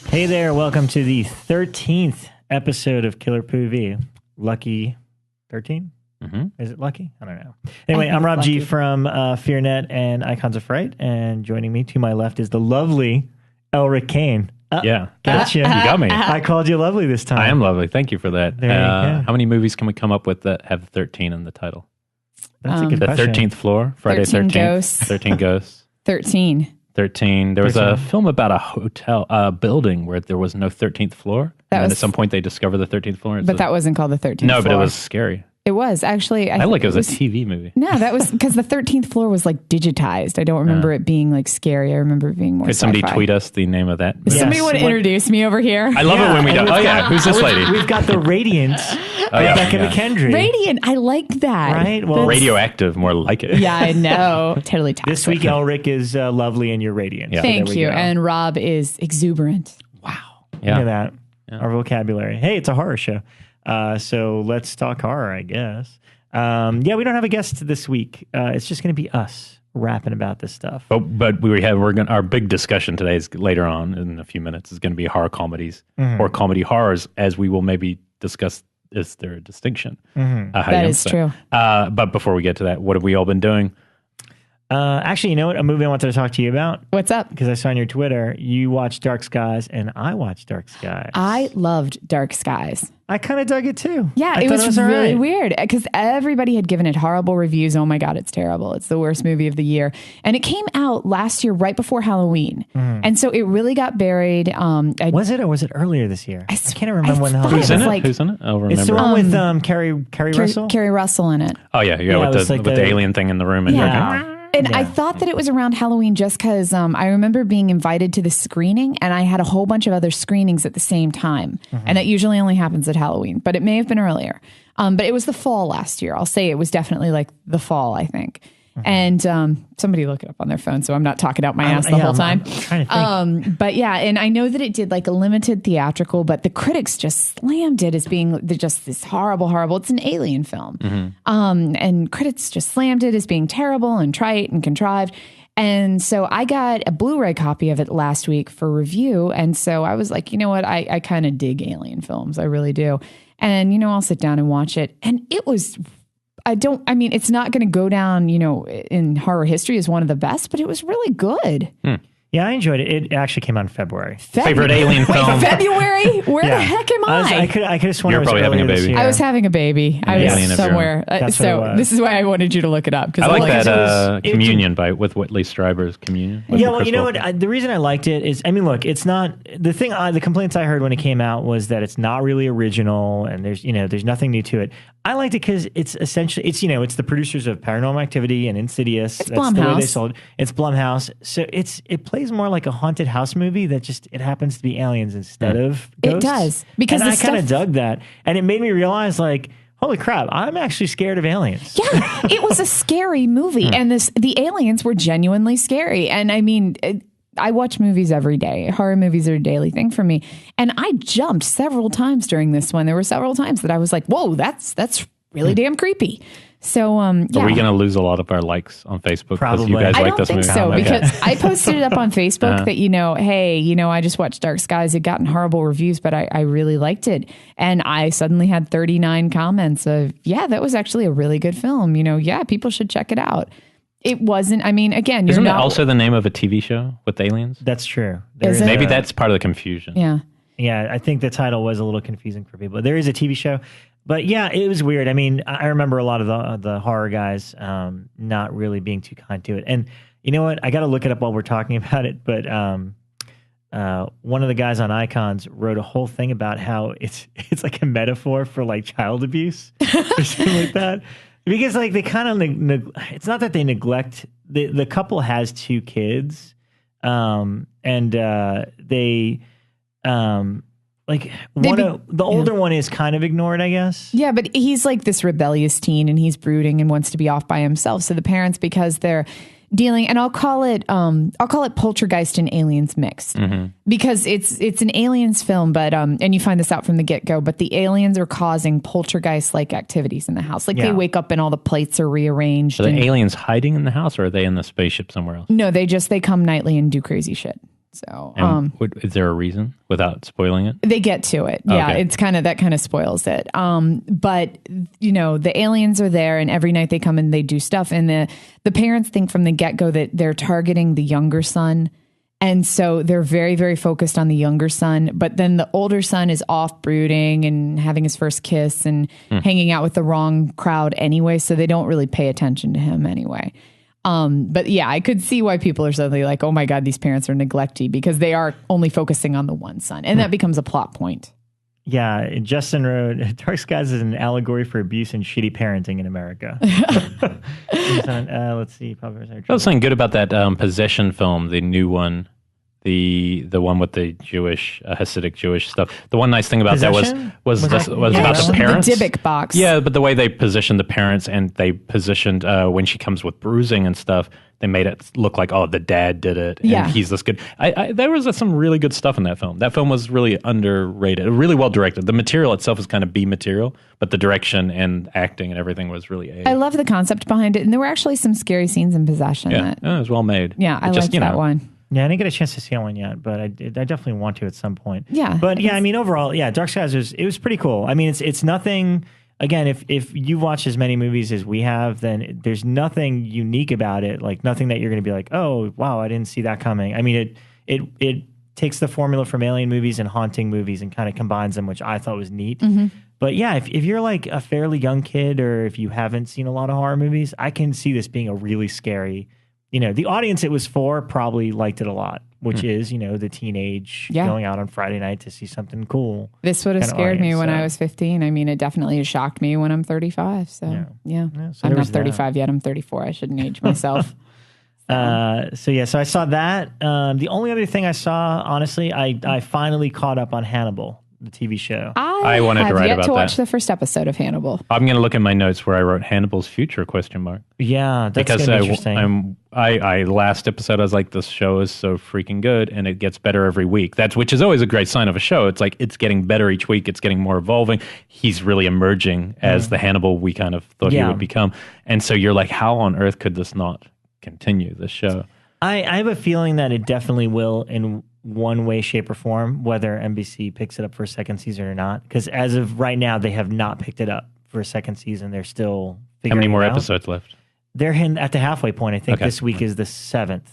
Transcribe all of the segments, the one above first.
Hey there, welcome to the 13th episode of Killer POV. Lucky 13? Mm-hmm. Is it lucky? I don't know. Anyway, I'm Rob G from FEARnet and Icons of Fright, and joining me to my left is the lovely Elric Kane. Yeah. Gotcha. You got me. I called you lovely this time. I am lovely. Thank you for that. There you go. How many movies can we come up with that have 13 in the title? That's a good The question. 13th Floor, Friday 13 13th. Ghosts. 13 Ghosts. 13. 13. There was 13. a film about a hotel building where there was no 13th floor. And then at some point they discover the 13th floor. But that wasn't called the 13th No, floor. but it was scary. It was, actually. I like it was a TV movie. No, that was because the 13th floor was like digitized. I don't remember it being like scary. I remember it being more Could somebody sci-fi. tweet us the name of that movie? Yeah. Somebody want to introduce me over here? I love it when we don't. Oh, yeah. Who's this lady? We've got the Radiant, Rebekah McKendry. Radiant. I like that. Right? Well, Radioactive, more like it. Yeah, I know. Totally toxic. This week, Elric is lovely and you're radiant. Yeah. So Thank there we you. go. And Rob is exuberant. Wow. Yeah. Look at that. Our vocabulary. Hey, it's a horror show. So let's talk horror, I guess. Yeah, we don't have a guest this week. It's just going to be us rapping about this stuff. But our big discussion today is later on in a few minutes is going to be horror comedies or comedy horrors, as we will maybe discuss. Is there a distinction? That is true. But before we get to that, what have we all been doing? Actually, you know what? A movie I wanted to talk to you about. What's up? Because I saw on your Twitter, you watched Dark Skies and I watched Dark Skies. I loved Dark Skies. I kind of dug it too. Yeah, it was really weird because everybody had given it horrible reviews. Oh my God, it's terrible. It's the worst movie of the year. And it came out last year right before Halloween. And so it really got buried. Was it or was it earlier this year? I can't remember when the thought Halloween it was Who's in it? I'll remember. It's the one with Carrie Russell? Carrie Russell in it. Oh, yeah. it was With the alien thing in the room. And Yeah. And I thought that it was around Halloween just because I remember being invited to the screening and I had a whole bunch of other screenings at the same time. And it usually only happens at Halloween, but it may have been earlier. But it was the fall last year. I'll say it was definitely like the fall, I think. And somebody look it up on their phone, so I'm not talking out my ass the whole time. I'm trying to think. But yeah, and I know that it did like a limited theatrical, but the critics just slammed it as being just this horrible. It's an alien film, and critics just slammed it as being terrible and trite and contrived. And so I got a Blu-ray copy of it last week for review, and so I was like, you know what, I kind of dig alien films, I really do, and I'll sit down and watch it, and it was. It's not going to go down, in horror history as one of the best, but it was really good. Yeah, I enjoyed it. It actually came out in February. Favorite alien film? February? Where the heck am I? I could have sworn You're it was probably having a earlier this baby. year. I was having a baby. I Alien was of your somewhere. That's what it was. This is why I wanted you to look it up. I like it that Communion with Whitley Strieber's Communion. Yeah, well, you know what? The reason I liked it is, look, it's not the thing. The complaints I heard when it came out was that it's not really original, and there's nothing new to it. I liked it because it's essentially it's the producers of Paranormal Activity and Insidious. It's That's Blumhouse. the way they sold it. It's Blumhouse, so it plays more like a haunted house movie that just it happens to be aliens instead of ghosts. It does, because and the I kind of stuff- dug that, and it made me realize like, holy crap, I'm actually scared of aliens. Yeah, it was a scary movie, and the aliens were genuinely scary. And I watch movies every day. Horror movies are a daily thing for me. And I jumped several times during this one. There were several times that I was like, whoa, that's really damn creepy. So, Are we going to lose a lot of our likes on Facebook because you Probably. guys I like don't this think movie? so, Okay. because I posted it up on Facebook that, hey, I just watched Dark Skies. It gotten horrible reviews, but I really liked it. And I suddenly had 39 comments of, yeah, that was actually a really good film. Yeah, people should check it out. It wasn't, again, Isn't it also the name of a TV show with aliens? That's true. Is it? Maybe that's part of the confusion. Yeah. Yeah, I think the title was a little confusing for people. There is a TV show, but yeah, it was weird. I remember a lot of the horror guys not really being too kind to it. And you know what? I got to look it up while we're talking about it. But one of the guys on Icons wrote a whole thing about how it's like a metaphor for like child abuse or something like that. Because like they kind of it's not that they neglect the couple has two kids, and they. The older one is kind of ignored, I guess. Yeah, but he's like this rebellious teen and he's brooding and wants to be off by himself. So the parents, because they're dealing, and I'll call it poltergeist and aliens mixed, because it's an aliens film, but and you find this out from the get-go, but the aliens are causing poltergeist-like activities in the house. Like they wake up and all the plates are rearranged. Are the aliens hiding in the house, or are they in the spaceship somewhere else? No, they come nightly and do crazy shit. So, And is there a reason without spoiling it? they get to it. Yeah, Okay. it's that kind of spoils it. But the aliens are there, and every night they come and they do stuff, and the parents think from the get-go that they're targeting the younger son. And so they're very, very focused on the younger son. But then the older son is off brooding and having his first kiss and hanging out with the wrong crowd anyway. So they don't really pay attention to him anyway. But yeah, I could see why people are suddenly like, oh my God, these parents are neglecty, because they are only focusing on the one son. And that becomes a plot point. Yeah, Justin wrote, Dark Skies is an allegory for abuse and shitty parenting in America. Let's see. That was something good about that Possession film, the new one, the one with the Jewish, Hasidic Jewish stuff. The one nice thing about Possession? that was about Actually, the parents. the Dybbuk box. Yeah, but the way they positioned the parents, and they positioned when she comes with bruising and stuff, they made it look like, oh, the dad did it, and he's this good. There was some really good stuff in that film. That film was really underrated, really well directed. The material itself is kind of B material, but the direction and acting and everything was really A. I love the concept behind it. And there were actually some scary scenes in Possession. Yeah, it was well made. Yeah, I liked that one. Yeah, I didn't get a chance to see that one yet, but I definitely want to at some point. Yeah. But yeah, I mean, overall, yeah, Dark Skies was pretty cool. I mean, it's nothing. Again, if you've watched as many movies as we have, then there's nothing unique about it. Like nothing that you're going to be like, oh wow, I didn't see that coming. I mean, it takes the formula from alien movies and haunting movies and kind of combines them, which I thought was neat. Mm-hmm. But yeah, if you're like a fairly young kid, or if you haven't seen a lot of horror movies, I can see this being a really scary. The audience it was for probably liked it a lot, which is, the teenage going out on Friday night to see something cool. This would have scared me when I was 15. I mean, it definitely shocked me when I'm 35. So, yeah. So I'm not 35 yet. I'm 34. I shouldn't age myself. So I saw that. The only other thing I saw, honestly, I finally caught up on Hannibal, the TV show. I wanted to write about that. I have yet to watch the first episode of Hannibal. I'm going to look at my notes where I wrote Hannibal's future ? Yeah, that's going to be interesting. I last episode I was like, this show is so freaking good, and it gets better every week. Which is always a great sign of a show. It's like it's getting better each week. It's getting more evolving. He's really emerging as the Hannibal we kind of thought he would become. And so you're like, how on earth could this not continue? This show. I have a feeling that it definitely will in one way, shape, or form, whether NBC picks it up for a second season or not. Because as of right now, they have not picked it up for a second season. They're still figuring How many more it out. episodes left? They're at the halfway point. I think this week is the 7th.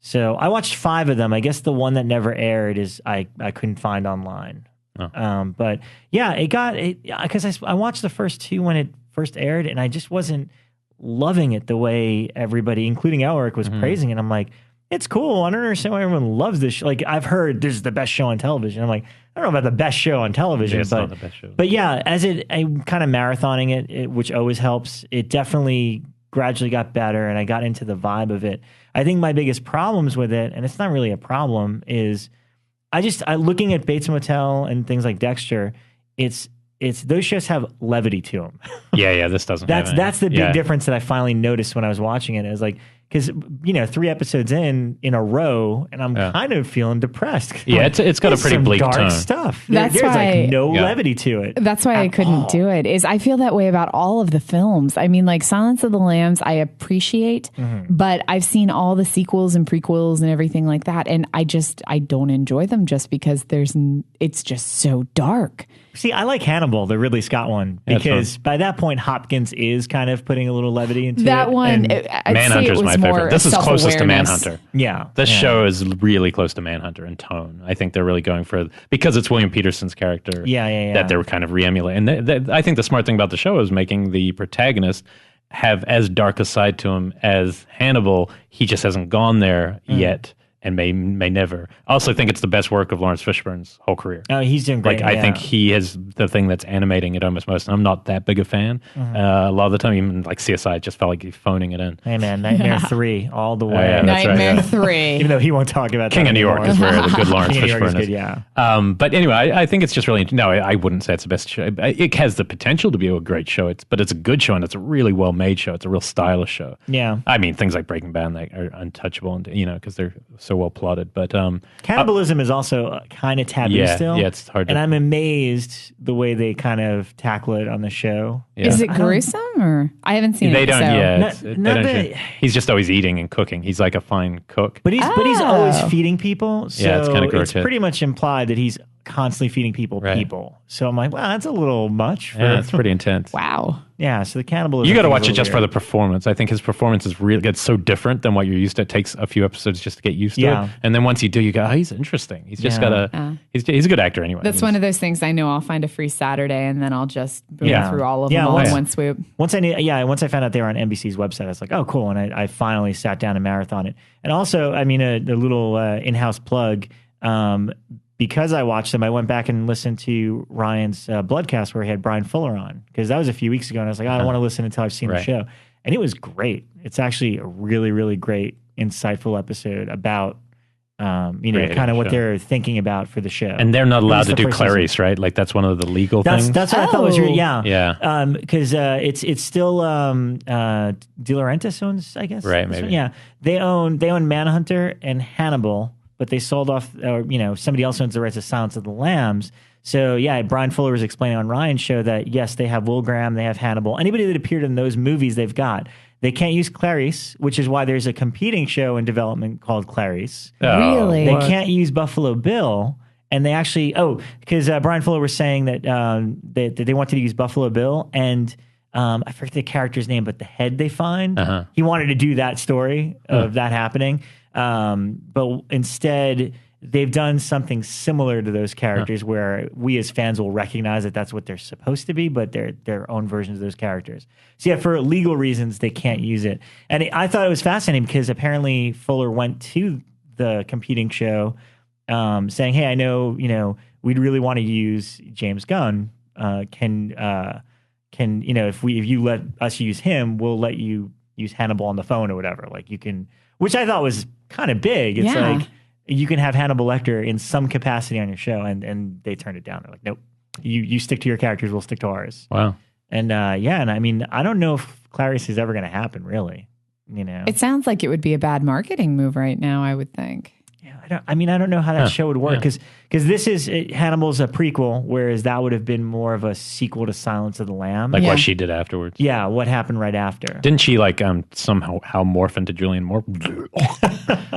So I watched 5 of them. I guess the one that never aired is I couldn't find online. Oh. But yeah, because I watched the first 2 when it first aired, and I just wasn't loving it the way everybody, including Elric, was praising it. I'm like, it's cool. I don't understand why everyone loves this. Like, I've heard this is the best show on television. I'm like, I don't know about the best show on television, it's not the best show. But yeah, I'm kind of marathoning it, which always helps. It definitely gradually got better, and I got into the vibe of it. I think my biggest problems with it, and it's not really a problem, is looking at Bates Motel and things like Dexter, it's those shows have levity to them. Yeah, this doesn't. That's the big difference that I finally noticed when I was watching it. It was like, because 3 episodes in a row, and I'm kind of feeling depressed. Yeah, it's got a pretty bleak dark tone. Stuff. That's There's why, like no levity to it. That's why I couldn't do it. Is I feel that way about all of the films. I mean, like Silence of the Lambs, I appreciate, but I've seen all the sequels and prequels and everything like that, and I don't enjoy them just because it's just so dark. See, I like Hannibal, the Ridley Scott one, because by that point, Hopkins is kind of putting a little levity into that it. One. Manhunter's my favorite. This is closest to Manhunter. Yeah. This show is really close to Manhunter in tone. I think they're really going for, because it's William Peterson's character, that they're kind of re-emulating. And I think the smart thing about the show is making the protagonist have as dark a side to him as Hannibal. He just hasn't gone there yet. And may never. I also think it's the best work of Lawrence Fishburne's whole career. Oh, he's doing great. I think he is the thing that's animating it almost most. And I'm not that big a fan. A lot of the time, even like CSI, just felt like he's phoning it in. Hey man, Nightmare 3 all the way. Yeah, Nightmare 3. Even though he won't talk about King that of New York anymore. is where the good Lawrence Fishburne is. Good, yeah. But anyway, I think it's just really, no, I wouldn't say it's the best show. It has the potential to be a great show, but it's a good show, and it's a really well-made show. It's a real stylish show. Yeah. I mean, things like Breaking Bad are untouchable, and because they're so so well plotted. But cannibalism is also kind of taboo still. Yeah, it's hard. And I'm amazed the way they kind of tackle it on the show. Yeah. Is it gruesome or I haven't seen they it? Don't. So. Yeah, he's just always eating and cooking. He's like a fine cook, but he's always feeding people. So it's kind of it's pretty much implied that he's constantly feeding people. So I'm like, wow, that's a little much. It's pretty intense. Wow. Yeah, so the cannibalism. You got to watch it just for the performance. I think his performance gets so different than what you're used to. It takes a few episodes just to get used to it, and then once you do, you go, he's interesting. He's just got he's a good actor anyway. That's one of those things. I know I'll find a free Saturday, and then I'll just boom through all of them all in one swoop. Once I found out they were on NBC's website, I was like, oh, cool, and I finally sat down and marathon it. And also, I mean, a little in-house plug. Because I watched them, I went back and listened to Ryan's Bloodcast where he had Brian Fuller on, because that was a few weeks ago, and I was like, I don't want to listen until I've seen the show. And it was great. It's actually a really, really great, insightful episode about, kind of what they're thinking about for the show. And they're not allowed to do Clarice, right? Like that's one of the legal things. That's what I thought was yeah. Because it's still De Laurentiis owns, I guess. Right, maybe. So, yeah, they own Manhunter and Hannibal. But they sold off, somebody else owns the rights to Silence of the Lambs. So, yeah, Brian Fuller was explaining on Ryan's show that, yes, they have Will Graham, they have Hannibal. Anybody that appeared in those movies, they've got. They can't use Clarice, which is why there's a competing show in development called Clarice. Really? They can't use Buffalo Bill. And they actually, because Brian Fuller was saying that they wanted to use Buffalo Bill, and I forget the character's name, but the head they find, he wanted to do that story of that happening. But instead, they've done something similar to those characters where we as fans will recognize that that's what they're supposed to be, but they're their own versions of those characters. So yeah, for legal reasons, they can't use it. And I thought it was fascinating because apparently Fuller went to the competing show saying, hey, I know, we'd really want to use James Gunn. Can if you let us use him, we'll let you use Hannibal on the phone or whatever. Like you can, which I thought was kind of big. It's like you can have Hannibal Lecter in some capacity on your show, and they turned it down. They're like, nope, you stick to your characters, we'll stick to ours. Wow. And and I mean, I don't know if Clarice is ever going to happen, really. It sounds like it would be a bad marketing move right now, I would think. Yeah, I don't know how that show would work because this is Hannibal's a prequel, whereas that would have been more of a sequel to Silence of the Lambs. Like what she did afterwards. Yeah, what happened right after. Didn't she somehow morph into Julianne Moore?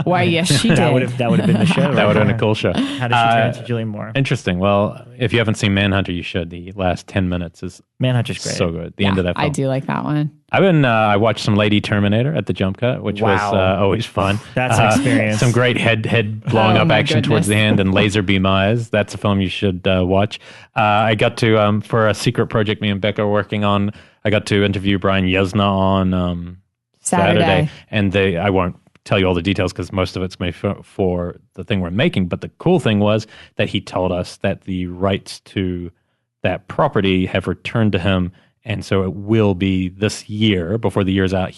Why, yes, she did. That would have been the show. That would have been a cool show. How did she turn into Julianne Moore? Interesting. Well, if you haven't seen Manhunter, you should. The last 10 minutes is Manhunter's great. So good. The end of that film. I do like that one. I watched some Lady Terminator at the Jump Cut, which was always fun. That's an experience. Some great head blowing up action towards the end and laser beam eyes. That's a film you should watch. I got to, for a secret project me and Becca are working on, I got to interview Brian Yuzna on Saturday. And I won't tell you all the details because most of it's made for the thing we're making. But the cool thing was that he told us that the rights to that property have returned to him. And so it will be this year, before the year's out,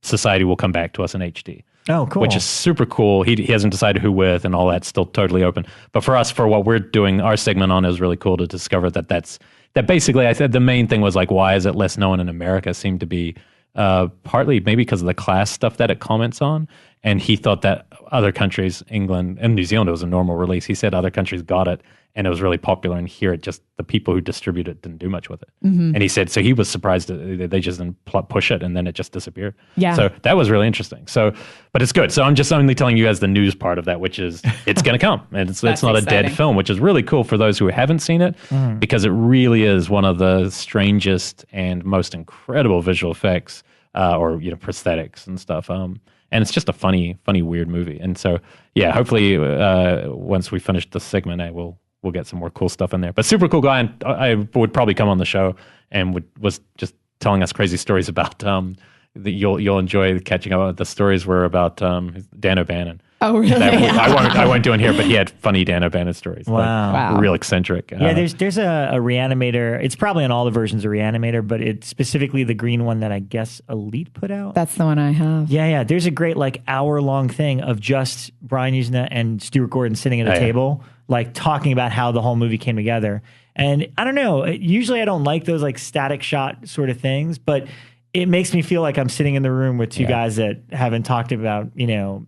Society will come back to us in HD. Oh, cool. Which is super cool. He hasn't decided who with and all that's still totally open. But for us, for what we're doing, our segment on it is really cool to discover that basically, I said the main thing was like, why is it less known in America seemed to be partly maybe because of the class stuff that it comments on. And he thought that other countries, England and New Zealand, it was a normal release. He said other countries got it and it was really popular. And here, the people who distribute it didn't do much with it. Mm-hmm. And he said, so he was surprised that they just didn't push it and then it just disappeared. Yeah. So that was really interesting. So, but it's good. So I'm just only telling you as the news part of that, which is it's going to come. And it's not exciting. A dead film, which is really cool for those who haven't seen it because it really is one of the strangest and most incredible visual effects or prosthetics and stuff. And it's just a funny, weird movie. And so, yeah, hopefully once we finish the segment, we'll get some more cool stuff in there. But super cool guy, and I would probably come on the show and was just telling us crazy stories about that you'll enjoy catching up. The stories were about Dan O'Bannon. Oh, really? I won't do in here, but he had funny Dan O'Bannon stories. Wow. Real eccentric. Yeah, there's a Re-Animator. It's probably on all the versions of Re-Animator, but it's specifically the green one that I guess Elite put out. That's the one I have. Yeah. There's a great hour-long thing of just Brian Yuzna and Stuart Gordon sitting at a table, talking about how the whole movie came together. And I don't know, usually I don't like those static shot sort of things, but it makes me feel like I'm sitting in the room with two guys that haven't talked about,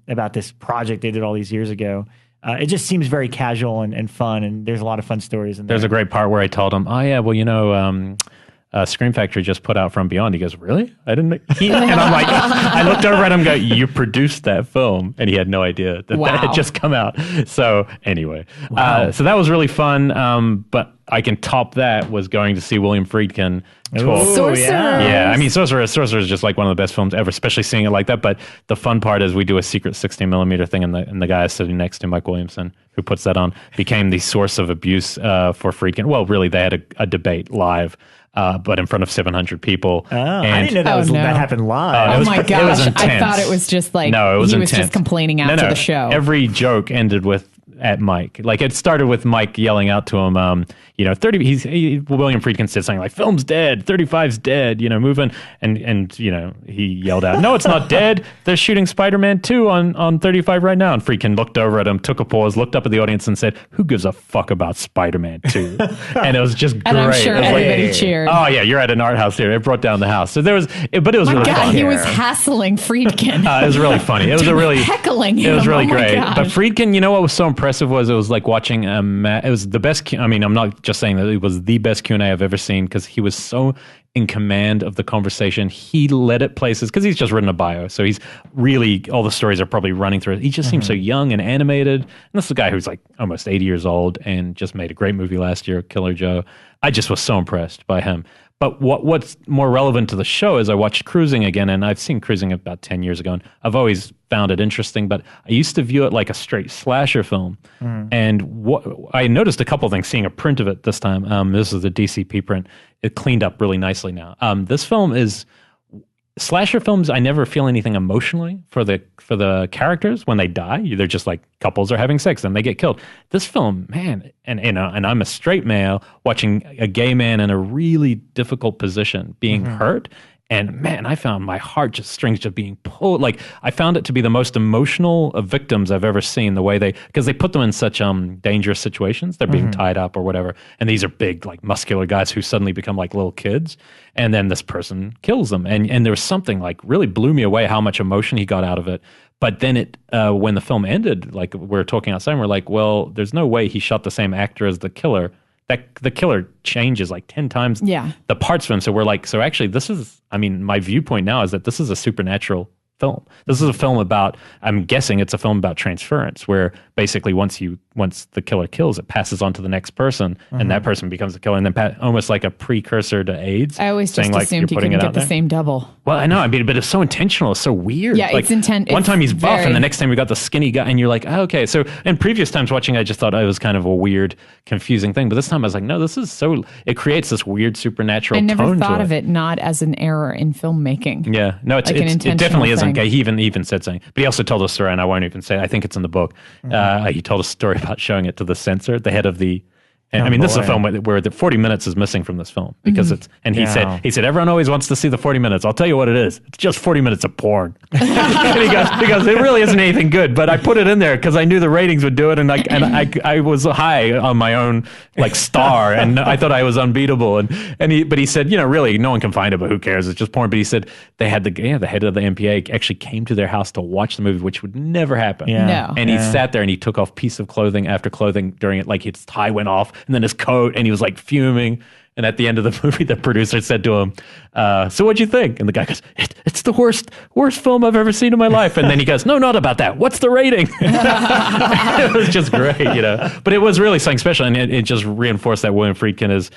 about this project they did all these years ago. It just seems very casual and fun, and there's a lot of fun stories in there. There's a great part where I told him, Scream Factory just put out From Beyond. He goes, really? I didn't know. And I'm like, I looked over at him and go, you produced that film? And he had no idea that had just come out. So anyway, so that was really fun. But I can top that was going to see William Friedkin talk. Sorcerer. Yeah, I mean, Sorcerer is just like one of the best films ever, especially seeing it like that. But the fun part is we do a secret 16mm thing, and the guy sitting next to Mike Williamson, who puts that on, became the source of abuse for Friedkin. Well, really, they had a debate live. But in front of 700 people. Oh, I didn't know that happened live. Oh my gosh. I thought it was just like, no, it was he intense. was just complaining after the show. Every joke ended with at Mike. Like it started with Mike yelling out to him, William Friedkin said something like, film's dead, 35's dead, move in. And he yelled out, no, it's not dead. They're shooting Spider-Man 2 on 35 right now. And Friedkin looked over at him, took a pause, looked up at the audience and said, who gives a fuck about Spider-Man 2? And it was just great. And I'm sure everybody cheered. Oh yeah, you're at an art house here. It brought down the house. So but it was really fun. He was hassling Friedkin. It was really funny. It was heckling him. It was really great. Gosh. But Friedkin, what was so impressive was it was like watching it was the best. I mean, I'm not just saying that it was the best Q&A I've ever seen because he was so in command of the conversation. He led it places because he's just written a bio, so he's really all the stories are probably running through it. He just seems so young and animated. And this is a guy who's like almost 80 years old and just made a great movie last year, Killer Joe. I just was so impressed by him. But what's more relevant to the show is I watched Cruising again, and I've seen Cruising about 10 years ago, and I've always found it interesting, but I used to view it like a straight slasher film. And I noticed a couple of things seeing a print of it this time. This is the DCP print. It cleaned up really nicely now. This film is... Slasher films, I never feel anything emotionally for the characters when they die. They're just like couples are having sex and they get killed. This film, man, and I'm a straight male watching a gay man in a really difficult position being hurt. And man, I found my heart strings just being pulled. Like I found it to be the most emotional of victims I've ever seen. The way because they put them in such dangerous situations. They're being tied up or whatever, and these are big, like muscular guys who suddenly become like little kids. And then this person kills them. And there was something like really blew me away how much emotion he got out of it. But then when the film ended, like we're talking outside, and we're like, well, there's no way he shot the same actor as the killer. That the killer changes like 10 times the parts of him. So we're like, so actually my viewpoint now is that this is a supernatural film. This is a film about, I'm guessing it's a film about transference, where basically once the killer kills, it passes on to the next person, and that person becomes the killer, and then almost like a precursor to AIDS. I always just assumed he couldn't get the same double. Well, I know, but it's so intentional. It's so weird. Yeah, it's intense. One time he's buff, and the next time we got the skinny guy, and you're like, oh, okay. So in previous times watching, I just thought it was kind of a weird, confusing thing. But this time I was like, no, this is it creates this weird supernatural tone to it. I never thought of it not as an error in filmmaking. Yeah, no, it definitely isn't. He even said something, but he also told a story, and I won't even say. I think it's in the book. He told a story about showing it to the censor, the head of the. And this is a film where the 40 minutes is missing from this film because it's. And he said everyone always wants to see the 40 minutes. I'll tell you what it is. It's just 40 minutes of porn. And he goes, it really isn't anything good, but I put it in there because I knew the ratings would do it, and I was high on my own like star, and I thought I was unbeatable. But he said, really, no one can find it, but who cares? It's just porn. But he said they had the head of the MPA actually came to their house to watch the movie, which would never happen. Yeah. No. And he sat there and he took off piece of clothing after clothing during it, like his tie went off, and then his coat, and he was like fuming. And at the end of the movie, the producer said to him, so what'd you think? And the guy goes, it's the worst film I've ever seen in my life. And then he goes, no, not about that. What's the rating? It was just great, But it was really something special. And it just reinforced that William Friedkin is,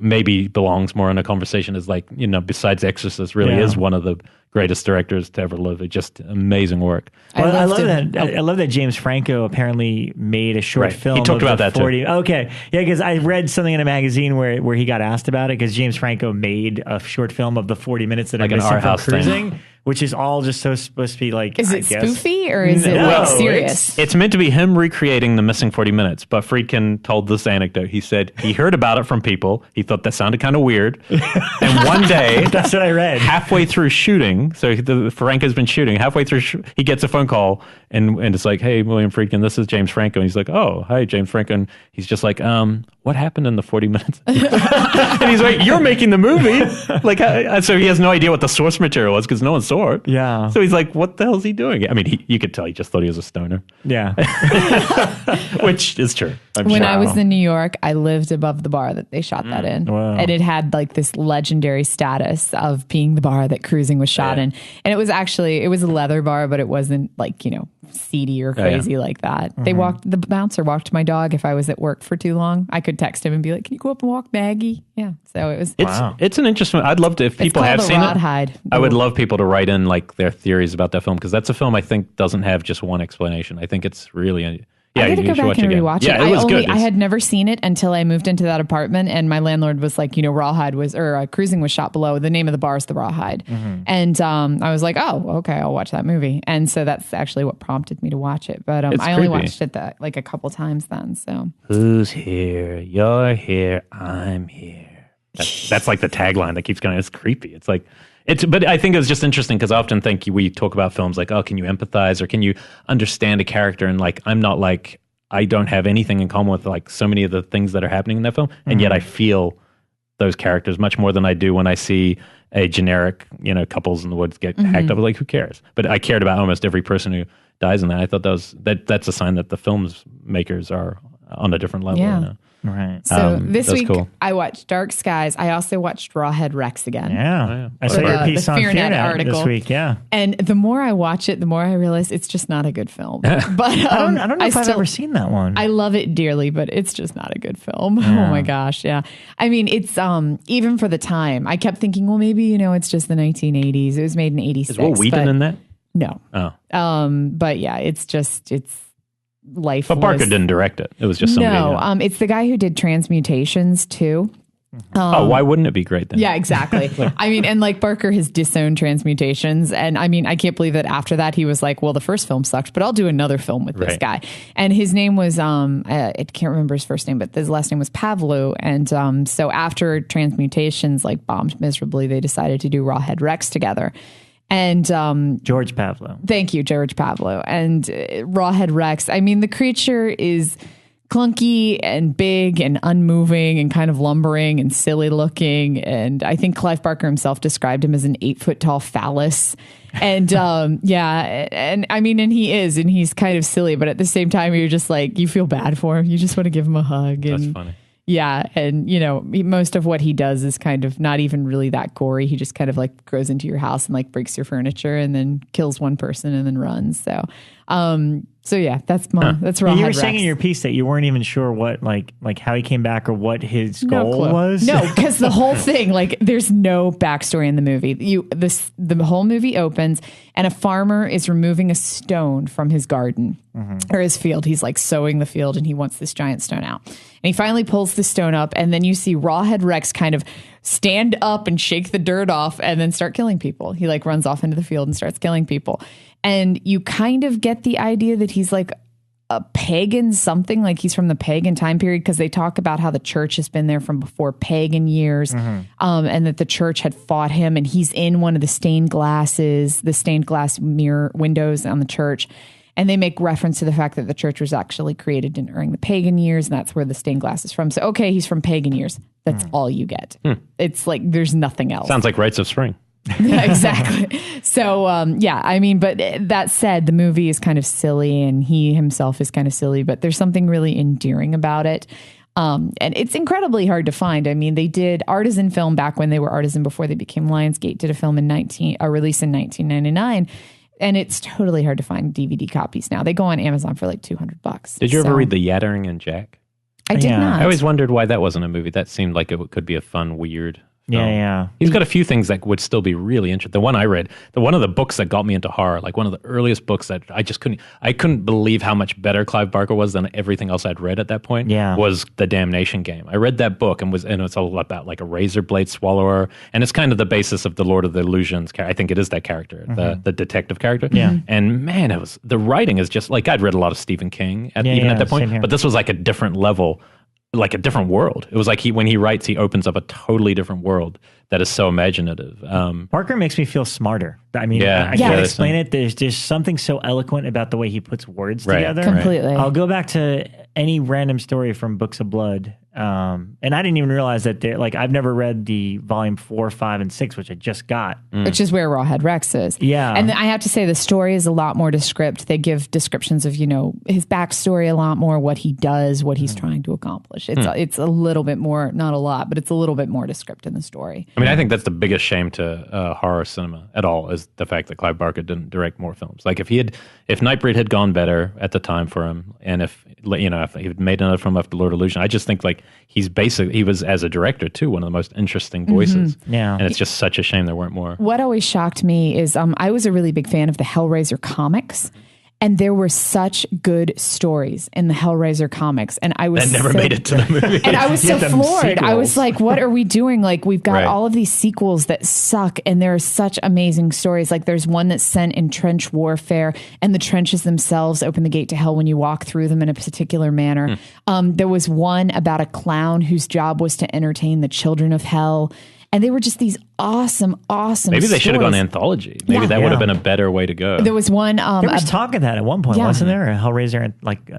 maybe belongs more in a conversation as like, besides Exorcist, really is one of the greatest directors to ever live. It's just amazing work. Well, I love that James Franco apparently made a short film. He talked about that 40, too. Okay. Yeah, because I read something in a magazine where he got asked about it, because James Franco made a short film of the 40 minutes that are missing from Cruising. Which is all just so supposed to be like, is it spoofy or is it like serious? It's meant to be him recreating the missing 40 minutes. But Friedkin told this anecdote. He said he heard about it from people. He thought that sounded kind of weird. And one day, that's what I read. Halfway through shooting, so Franco's been shooting. Halfway through, he gets a phone call, and it's like, hey, William Friedkin, this is James Franco. And he's like, oh, hi, James Franco. And he's just like, what happened in the 40 minutes? And he's like, you're making the movie. Like, so he has no idea what the source material was because no one saw it. Yeah. So he's like, what the hell is he doing? I mean, you could tell he just thought he was a stoner. Yeah. Which is true. When I was in New York, I lived above the bar that they shot that in. Wow. And it had like this legendary status of being the bar that Cruising was shot in. And it was a leather bar, but it wasn't like, seedy or crazy like that. Mm-hmm. The bouncer walked my dog if I was at work for too long. I could text him and be like, can you go up and walk Maggie? Yeah. So it was. It's an interesting, I'd love to, if people have seen Rawhead. I would love people to write in like their theories about that film because that's a film I think doesn't have just one explanation. I think it's really, I gotta go back and rewatch it. Yeah, it was good. I had never seen it until I moved into that apartment, and my landlord was like, Cruising was shot below. The name of the bar is the Rawhead, and I was like, oh, okay, I'll watch that movie. And so that's actually what prompted me to watch it. But I only watched it like a couple times then. So who's here? You're here. I'm here. That's like the tagline that keeps going. It's creepy. It's like. But I think it's just interesting because I often think we talk about films like, oh, can you empathize or can you understand a character? And like, I'm not like, I don't have anything in common with like so many of the things that are happening in that film. And yet I feel those characters much more than I do when I see a generic, couples in the woods get hacked up. Like, who cares? But I cared about almost every person who dies in that. I thought that's a sign that the films makers are on a different level. Yeah. Right. So this week cool. I watched Dark Skies. I also watched Rawhead Rex again. Yeah. I saw your piece on FEARnet article this week. Yeah. And the more I watch it, the more I realize it's just not a good film. But I don't know if I've ever seen that one. I love it dearly, but it's just not a good film. Yeah. Oh my gosh. Yeah. I mean, it's even for the time, I kept thinking, well, maybe, it's just the 1980s. It was made in 86. Is Will Wheaton in that? No. Oh. But yeah, it's life. But Barker didn't direct it. It was just somebody. No, it's the guy who did Transmutations too. Why wouldn't it be great then? Yeah, exactly. I mean, and like Barker has disowned Transmutations. And I mean, I can't believe that after that he was like, well, the first film sucked, but I'll do another film with this guy. And his name was, I can't remember his first name, but his last name was Pavlou. And so after Transmutations like bombed miserably, they decided to do Rawhead Rex together. And George Pavlou. Thank you, George Pavlou. And Rawhead Rex, I mean, the creature is clunky and big and unmoving and kind of lumbering and silly looking. And I think Clive Barker himself described him as an 8-foot tall phallus. And and I mean, and he is, and he's kind of silly, but at the same time, you're just like, you feel bad for him. You just want to give him a hug. And, that's funny. Yeah. And, most of what he does is kind of not even really that gory. He just kind of like goes into your house and like breaks your furniture and then kills one person and then runs. So, yeah, that's Rawhead You were Rex. saying in your piece that you weren't even sure what, like how he came back or what his goal was. No, because the whole thing, like, there's no backstory in the movie. The whole movie opens and a farmer is removing a stone from his garden or his field. He's like sowing the field and he wants this giant stone out. And he finally pulls the stone up, and then you see Rawhead Rex kind of stand up and shake the dirt off and then start killing people. He like runs off into the field and starts killing people. And you kind of get the idea that he's like a pagan something, like he's from the pagan time period, because they talk about how the church has been there from before pagan years, and that the church had fought him, and he's in one of the stained glass mirror windows on the church. And they make reference to the fact that the church was actually created during the pagan years, and that's where the stained glass is from. So, okay, he's from pagan years. That's all you get. It's like there's nothing else. Sounds like Rites of Spring. Yeah, exactly. So, I mean, but that said, the movie is kind of silly, and he himself is kind of silly, but there's something really endearing about it. And it's incredibly hard to find. I mean, they did Artisan Film back when they were Artisan before they became Lionsgate, did a release in 1999. And it's totally hard to find DVD copies now. They go on Amazon for like $200. Did you ever read The Yattering and Jack? I did not. I always wondered why that wasn't a movie. That seemed like it could be a fun, weird film. Yeah. He's got a few things that would still be really interesting. The one I read, one of the books that got me into horror, like one of the earliest books that I couldn't believe how much better Clive Barker was than everything else I'd read at that point, was The Damnation Game. I read that book and it's all about like a razor blade swallower, and it's kind of the basis of the Lord of the Illusions. I think it is that character, the detective character. Yeah. And man, the writing is just like, I'd read a lot of Stephen King at that point, but this was like a different level, like a different world. It was like when he writes, he opens up a totally different world that is so imaginative. Parker makes me feel smarter. I mean, I can't explain it. There's something so eloquent about the way he puts words together. Completely. I'll go back to any random story from Books of Blood And I didn't even realize that they're like, I've never read the volume 4, 5, and 6, which I just got. Which is where Rawhead Rex is. Yeah. And I have to say the story is a lot more descriptive. They give descriptions of, his backstory a lot more, what he does, what he's trying to accomplish. It's a little bit more, not a lot, but it's a little bit more descriptive in the story. I mean, I think that's the biggest shame to horror cinema at all, is the fact that Clive Barker didn't direct more films. Like if Nightbreed had gone better at the time for him, and if he had made another film after Lord Illusion, I just think like he was, as a director too, one of the most interesting voices. Yeah. And it's just such a shame there weren't more. What always shocked me is I was a really big fan of the Hellraiser comics. And there were such good stories in the Hellraiser comics. And I was never made it to the movie. And I was so floored. Sequels. I was like, what are we doing? Like, we've got all of these sequels that suck. And there are such amazing stories. Like, there's one that's sent in trench warfare, and the trenches themselves open the gate to hell when you walk through them in a particular manner. There was one about a clown whose job was to entertain the children of hell. And they were just these awesome Maybe they should have gone anthology. Maybe that would have been a better way to go. There was one. There was talk of that at one point, wasn't there? A Hellraiser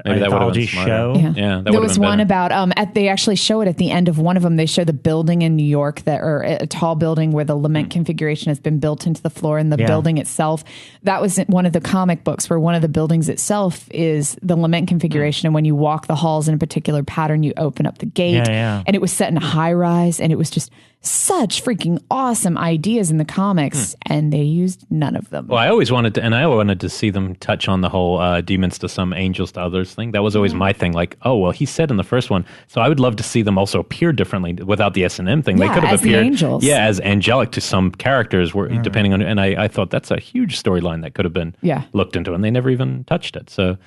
anthology show. Yeah, there was one about. They actually show it at the end of one of them. They show the building in New York or a tall building where the lament configuration has been built into the floor, and the building itself. That was one of the comic books where one of the buildings itself is the lament configuration, and when you walk the halls in a particular pattern, you open up the gate. And it was set in a high rise, and it was just such freaking awesome ideas in the comics, and they used none of them. Well, I wanted to see them touch on the whole demons to some, angels to others thing. That was always my thing. Like, oh, well, he said in the first one, so I would love to see them also appear differently without the S&M thing. They could have appeared the angels. As angelic to some characters, depending on. And I thought that's a huge storyline that could have been looked into, and they never even touched it. So.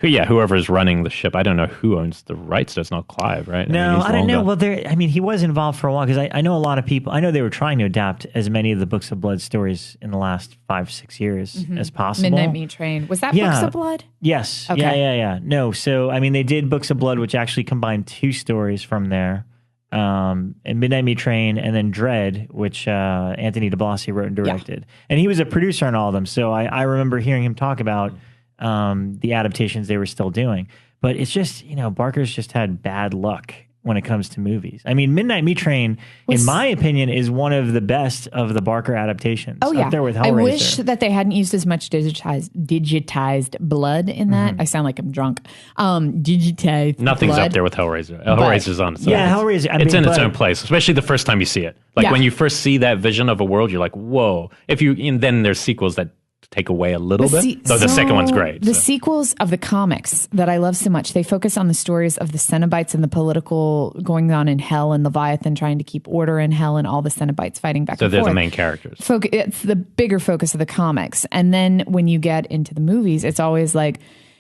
Whoever is running the ship, I don't know who owns the rights. It's not Clive, right? No, I don't know. Well, he was involved for a while, because I know a lot of people. I know they were trying to adapt as many of the Books of Blood stories in the last 5-6 years as possible. Midnight Meat Train. Was that Books of Blood? Yes. Okay. Yeah. No, so they did Books of Blood, which actually combined 2 stories from there. And Midnight Meat Train, and then Dread, which Anthony DeBlasio wrote and directed. And he was a producer on all of them. So I remember hearing him talk about the adaptations they were still doing. But it's just, Barker's just had bad luck when it comes to movies. I mean, Midnight Meat Train, in my opinion, is one of the best of the Barker adaptations. Oh, yeah. Up there with Hellraiser. I wish that they hadn't used as much digitized blood in that. I sound like I'm drunk. Digitized Nothing's blood. up there with Hellraiser. Hellraiser's on its own. Yeah, Hellraiser. It's in its own place, especially the first time you see it. Like when you first see that vision of a world, you're like, whoa. And then there's sequels that take away a little bit. Though the second one's great. The sequels of the comics that I love so much, they focus on the stories of the Cenobites and the political going on in hell, and Leviathan trying to keep order in hell, and all the Cenobites fighting back and forth. So they're the main characters. It's the bigger focus of the comics. And then when you get into the movies, it's always like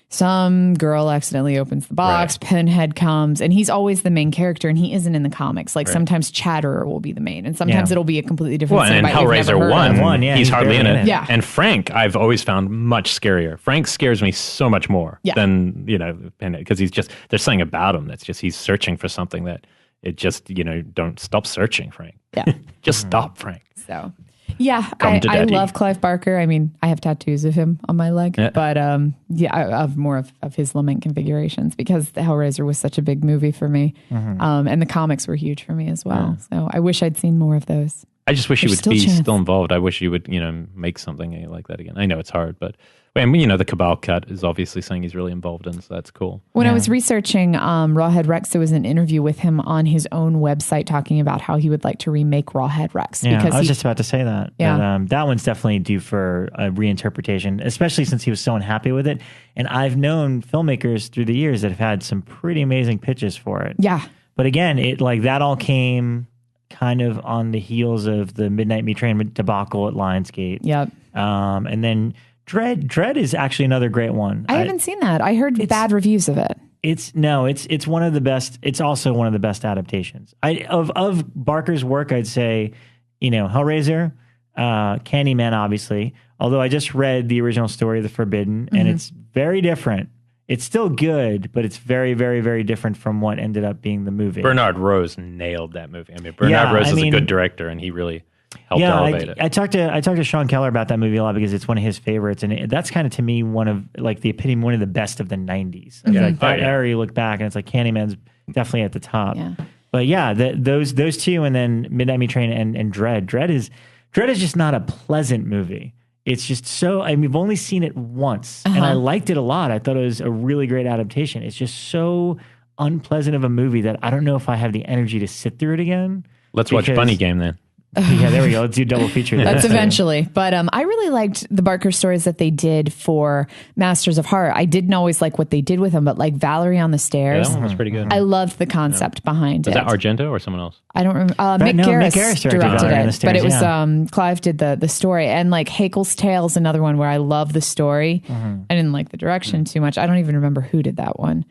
some girl accidentally opens the box, Pinhead comes, and he's always the main character, and he isn't in the comics. Like sometimes Chatterer will be the main, and sometimes it'll be a completely different. Well, and in Hellraiser 1, he's hardly in it. Yeah. And Frank, I've always found much scarier. Frank scares me so much more than because he's just, there's something about him that's just, he's searching for something that it just, don't stop searching, Frank. Yeah, just stop, Frank. So. Yeah, I love Clive Barker. I mean, I have tattoos of him on my leg, but I have more of his lament configurations, because the Hellraiser was such a big movie for me, and the comics were huge for me as well. So I wish I'd seen more of those. I just wish he would be still involved. I wish he would, make something like that again. I know it's hard, but the Cabal cut is obviously saying he's really involved in, so that's cool. When I was researching Rawhead Rex, there was an interview with him on his own website talking about how he would like to remake Rawhead Rex. Yeah, I was just about to say that. Yeah. But, that one's definitely due for a reinterpretation, especially since he was so unhappy with it. And I've known filmmakers through the years that have had some pretty amazing pitches for it. Yeah. But again, that all came kind of on the heels of the Midnight Meat Train debacle at Lionsgate. Yep. And then Dread is actually another great one. I haven't seen that. I heard bad reviews of it. It's one of the best. It's also one of the best adaptations. Of Barker's work, I'd say, Hellraiser, Candyman, obviously. Although I just read the original story of The Forbidden, and it's very different. It's still good, but it's very, very, very different from what ended up being the movie. Bernard Rose nailed that movie. I mean, Bernard Rose is a good director, and he really helped elevate it. I talked to Sean Keller about that movie a lot, because it's one of his favorites, and that's kind of, to me, one of the epitome, one of the best of the 90s. That era, you look back and it's like Candyman's definitely at the top. Yeah. But yeah, those two, and then Midnight Meat Train and Dread. Dread is just not a pleasant movie. It's just so, I mean, we've only seen it once, and I liked it a lot. I thought it was a really great adaptation. It's just so unpleasant of a movie that I don't know if I have the energy to sit through it again. Let's watch Bunny Game then. Yeah, there we go. Let's do double feature. That's eventually. But I really liked the Barker stories that they did for Masters of Horror. I didn't always like what they did with them, but like Valerie on the Stairs. Yeah, that one was pretty good. I loved the concept behind it. Was that Argento or someone else? I don't remember. Mick Garris directed it, but it was Clive did the story, and like Haeckel's Tale is another one where I love the story. I didn't like the direction too much. I don't even remember who did that one.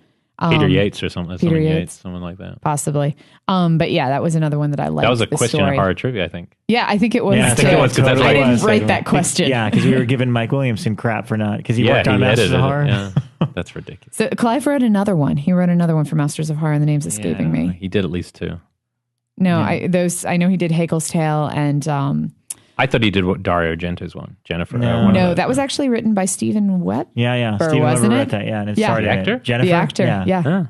Peter Yates or something. Peter Yates, someone like that. Possibly. But yeah, that was another one that I liked. That was a question of horror trivia, I think. Yeah, I think it was. Yeah, I think it was, because I didn't write that question. Yeah, because we were giving Mike Williamson crap for not, because he worked on Masters of Horror. Yeah. That's ridiculous. So Clive wrote another one. He wrote another one for Masters of Horror, and the name's escaping me. He did at least two. No, I know he did Haeckel's Tale and... I thought he did Dario Argento's one, Jennifer. No, that was actually written by Stephen Webb. Yeah. Stephen Webb wrote that, and it started the actor? Jennifer? The actor, yeah.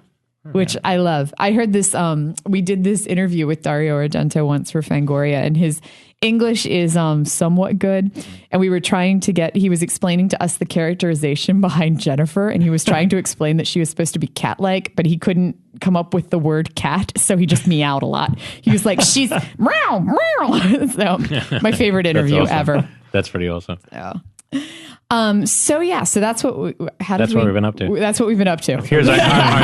Which I love. I heard this, we did this interview with Dario Argento once for Fangoria, and his English is somewhat good. And we were trying to he was explaining to us the characterization behind Jennifer, and he was trying to explain that she was supposed to be cat-like, but he couldn't come up with the word cat, so he just meowed a lot. He was like, she's meow, meow. So my favorite interview ever. That's pretty awesome. Yeah. So that's what we've been up to. That's what we've been up to. Here's our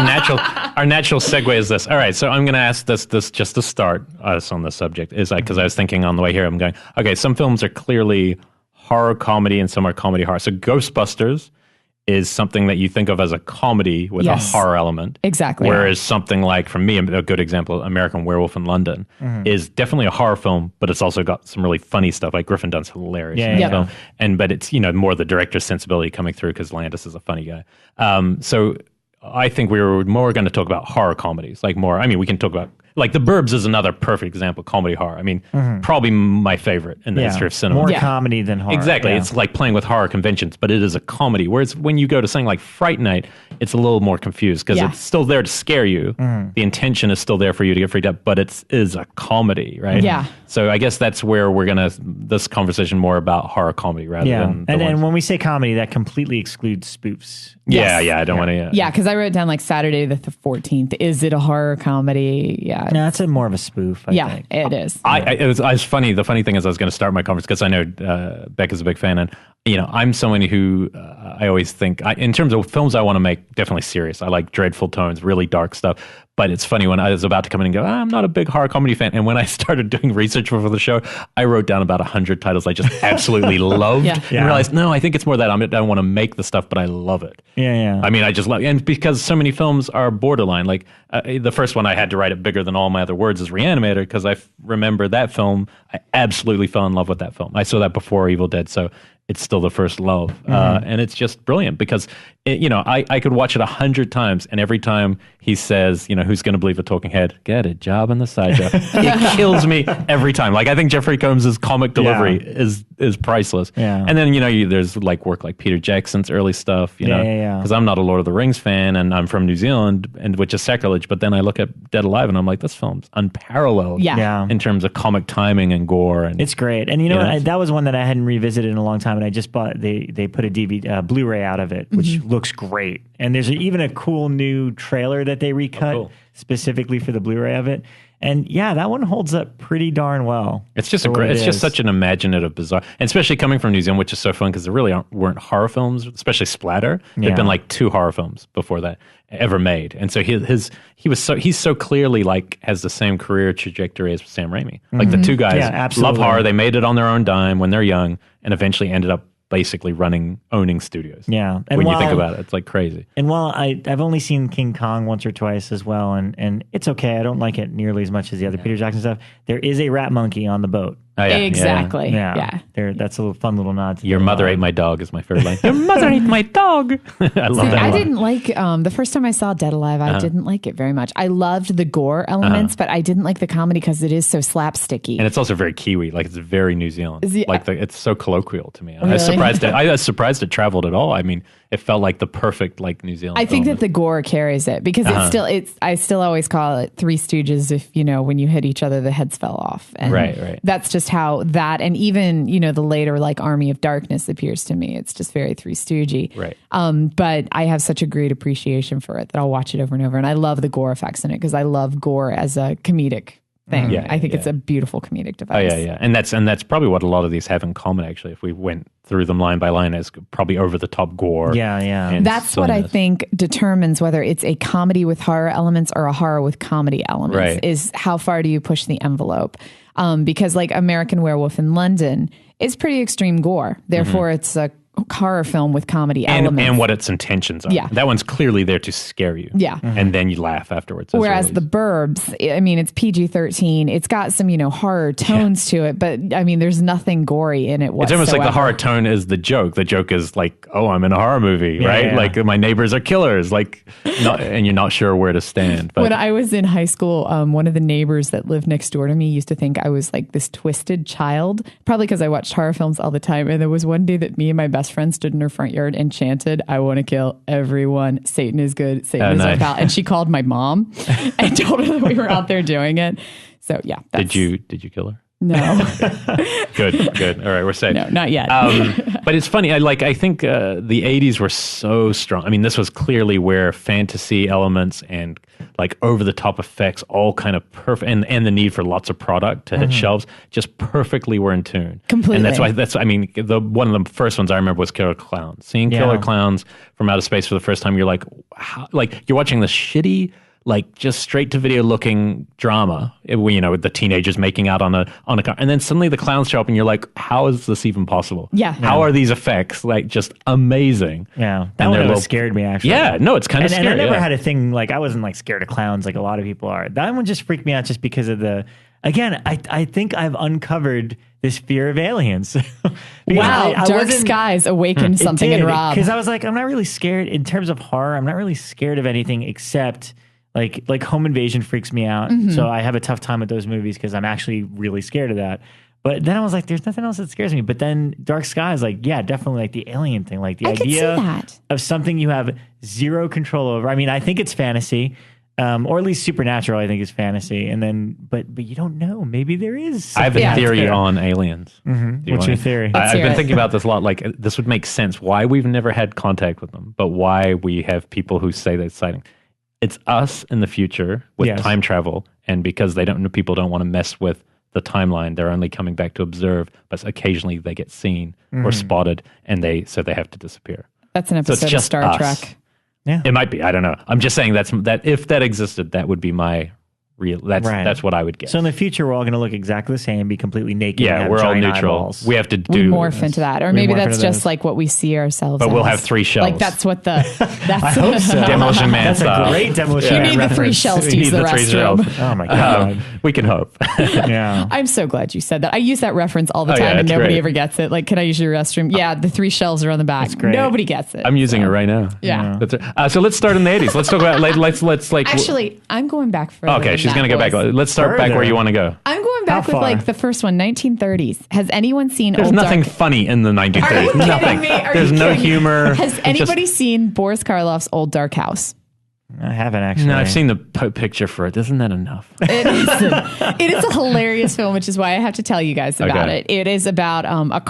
natural segue is this. All right, so I'm going to ask this just to start us on the subject is because I was thinking on the way here, I'm going, okay, some films are clearly horror comedy and some are comedy horror. So Ghostbusters is something that you think of as a comedy with a horror element. Exactly. Whereas something like, for me, a good example, American Werewolf in London is definitely a horror film, but it's also got some really funny stuff. Like Griffin Dunne's hilarious in that film. But it's, more the director's sensibility coming through because Landis is a funny guy. So I think we were more going to talk about horror comedies. We can talk about, like The Burbs is another perfect example, comedy horror. Probably my favorite in the history of cinema. More comedy than horror. Exactly. It's like playing with horror conventions, but it is a comedy. Whereas when you go to something like Fright Night, it's a little more confused because it's still there to scare you. The intention is still there for you to get freaked out, but it is a comedy, right? Yeah. So I guess that's where we're going to, this conversation more about horror comedy rather than... And when we say comedy, that completely excludes spoofs. Yeah, I don't want to... Yeah, because I wrote down like Saturday the 14th. Is it a horror comedy? Yeah. No, it's more of a spoof, I think. It is. It was funny. The funny thing is I was going to start my conference because I know Beck is a big fan, and I'm someone who I always think, in terms of films I want to make, definitely serious. I like dreadful tones, really dark stuff. But it's funny, when I was about to come in and go, I'm not a big horror comedy fan. And when I started doing research for the show, I wrote down about 100 titles I just absolutely loved. And realized, no, I think it's more that I don't want to make the stuff, but I love it. Yeah. I just love it. And because so many films are borderline, like the first one I had to write it bigger than all my other words is Re-Animator, because I remember that film. I absolutely fell in love with that film. I saw that before Evil Dead, so it's still the first love. And it's just brilliant because, I could watch it 100 times, and every time he says, who's going to believe a talking head? Get a job in the sideshow. It kills me every time. Like, I think Jeffrey Combs' comic delivery is priceless. Yeah. And then, there's like work like Peter Jackson's early stuff, because I'm not a Lord of the Rings fan, and I'm from New Zealand, which is sacrilege. But then I look at Dead Alive, and I'm like, this film's unparalleled in terms of comic timing and gore. And it's great. And that was one that I hadn't revisited in a long time, and I just bought, they put a DVD, Blu-ray out of it, which looks great. And there's even a cool new trailer that they recut specifically for the Blu-ray of it. And that one holds up pretty darn well. It's just just such an imaginative, bizarre, and especially coming from New Zealand, which is so fun because there really weren't horror films, especially splatter. There've been like 2 horror films before that ever made, and so he's so clearly like has the same career trajectory as Sam Raimi. Like the two guys love horror. They made it on their own dime when they're young, and eventually ended up basically owning studios. Yeah. And when you think about it, it's like crazy. And while I've only seen King Kong once or twice as well, and it's okay. I don't like it nearly as much as the other Peter Jackson stuff. There is a rat monkey on the boat. Oh, yeah. Exactly. Yeah. That's a little fun little nod. Your mother ate my dog is my favorite line. Your mother ate my dog. I love that. I didn't like the first time I saw Dead Alive. I didn't like it very much. I loved the gore elements, but I didn't like the comedy because it is so slapsticky. And it's also very Kiwi. Like, it's very New Zealand. It's so colloquial to me. Really? I was surprised it traveled at all. I mean, it felt like the perfect like New Zealand. I think that the gore carries it because I still always call it Three Stooges. If when you hit each other, the heads fell off. And right. That's just how that, and even the later like Army of Darkness appears to me. It's just very Three Stoogey. Right. But I have such a great appreciation for it that I'll watch it over and over, and I love the gore effects in it because I love gore as a comedic thing. I think it's a beautiful comedic device. And that's probably what a lot of these have in common. Actually, if we went through them line by line, as probably over the top gore. And that's what I think determines whether it's a comedy with horror elements or a horror with comedy elements. Right. Is how far do you push the envelope? Because like American Werewolf in London is pretty extreme gore. Therefore, it's a horror film with comedy elements. And what its intentions are. Yeah. That one's clearly there to scare you. Yeah. And then you laugh afterwards. Whereas The Burbs, I mean, it's PG-13. It's got some, horror tones to it, but I mean, there's nothing gory in it whatsoever. It's almost like the horror tone is the joke. The joke is like, oh, I'm in a horror movie, right? Yeah. Like my neighbors are killers, and you're not sure where to stand. But when I was in high school, one of the neighbors that lived next door to me used to think I was like this twisted child, probably because I watched horror films all the time. And there was one day that me and my best friend stood in her front yard and chanted, "I want to kill everyone. Satan is good. Satan is our pal." And she called my mom and told her that we were out there doing it. So yeah. Did you kill her? No. Good. All right, we're safe. No, not yet. But it's funny. I think the 80s were so strong. I mean, this was clearly where fantasy elements and like over the top effects all kind of perfect, and the need for lots of product to hit shelves just perfectly were in tune. Completely. And one of the first ones I remember was Killer Clowns. Seeing Killer Clowns from outer space for the first time, you're like, you're watching this shitty, like just straight to video looking drama, with the teenagers making out on a car, and then suddenly the clowns show up, and you're like, how is this even possible? Yeah. How are these effects like just amazing? Yeah, that one scared me actually. Yeah, no, it's kind of scary. And I never had a thing like I wasn't like scared of clowns like a lot of people are. That one just freaked me out just because of I think I've uncovered this fear of aliens. Wow, Dark Skies awakened something in Rob. Because I was like, I'm not really scared in terms of horror. I'm not really scared of anything except like Home Invasion freaks me out. So I have a tough time with those movies because I'm actually really scared of that. But then I was like, there's nothing else that scares me. But then Dark Skies, definitely like the alien thing, like the idea of something you have zero control over. I mean, I think it's fantasy. Or at least supernatural, I think, is fantasy. And then, but you don't know. Maybe there is. I have a theory on aliens. What's your theory? I've been thinking about this a lot. Like, this would make sense. Why we've never had contact with them, but why we have people who say they're sighting. It's us in the future with time travel, and because people don't want to mess with the timeline, they're only coming back to observe, but occasionally they get seen or spotted, and they have to disappear. That's an episode of Star Trek. Yeah, it might be. I don't know. I'm just saying that if that existed, that would be my real. That's what I would guess. So in the future, we're all going to look exactly the same, be completely naked. Yeah, and we're all neutral. Eyeballs. We have to we morph into that, or maybe that's just like what we see ourselves. But we'll have 3 shells. Like that's what the. That's I hope so. Demolition Man That's style. a great Demolition Man. You need the 3 shells to use the restroom. Oh my god. We can hope. Yeah. I'm so glad you said that. I use that reference all the time, and nobody ever gets it. Like, can I use your restroom? Yeah, the 3 shells are on the back. Nobody gets it. I'm using it right now. Yeah. So let's start in the 80s. Let's talk about. Let's like. Actually, I'm going back further. Okay, she's going to go back. Let's start back where you want to go. I'm going back with like the first one, 1930s. Has anyone seen? There's nothing funny in the 1930s. Are you nothing. kidding me? There's no humor. Has anybody seen Boris Karloff's Old Dark House? I haven't actually. No, I've seen the picture for it. Isn't that enough? It is a hilarious film, which is why I have to tell you guys about it. It is about a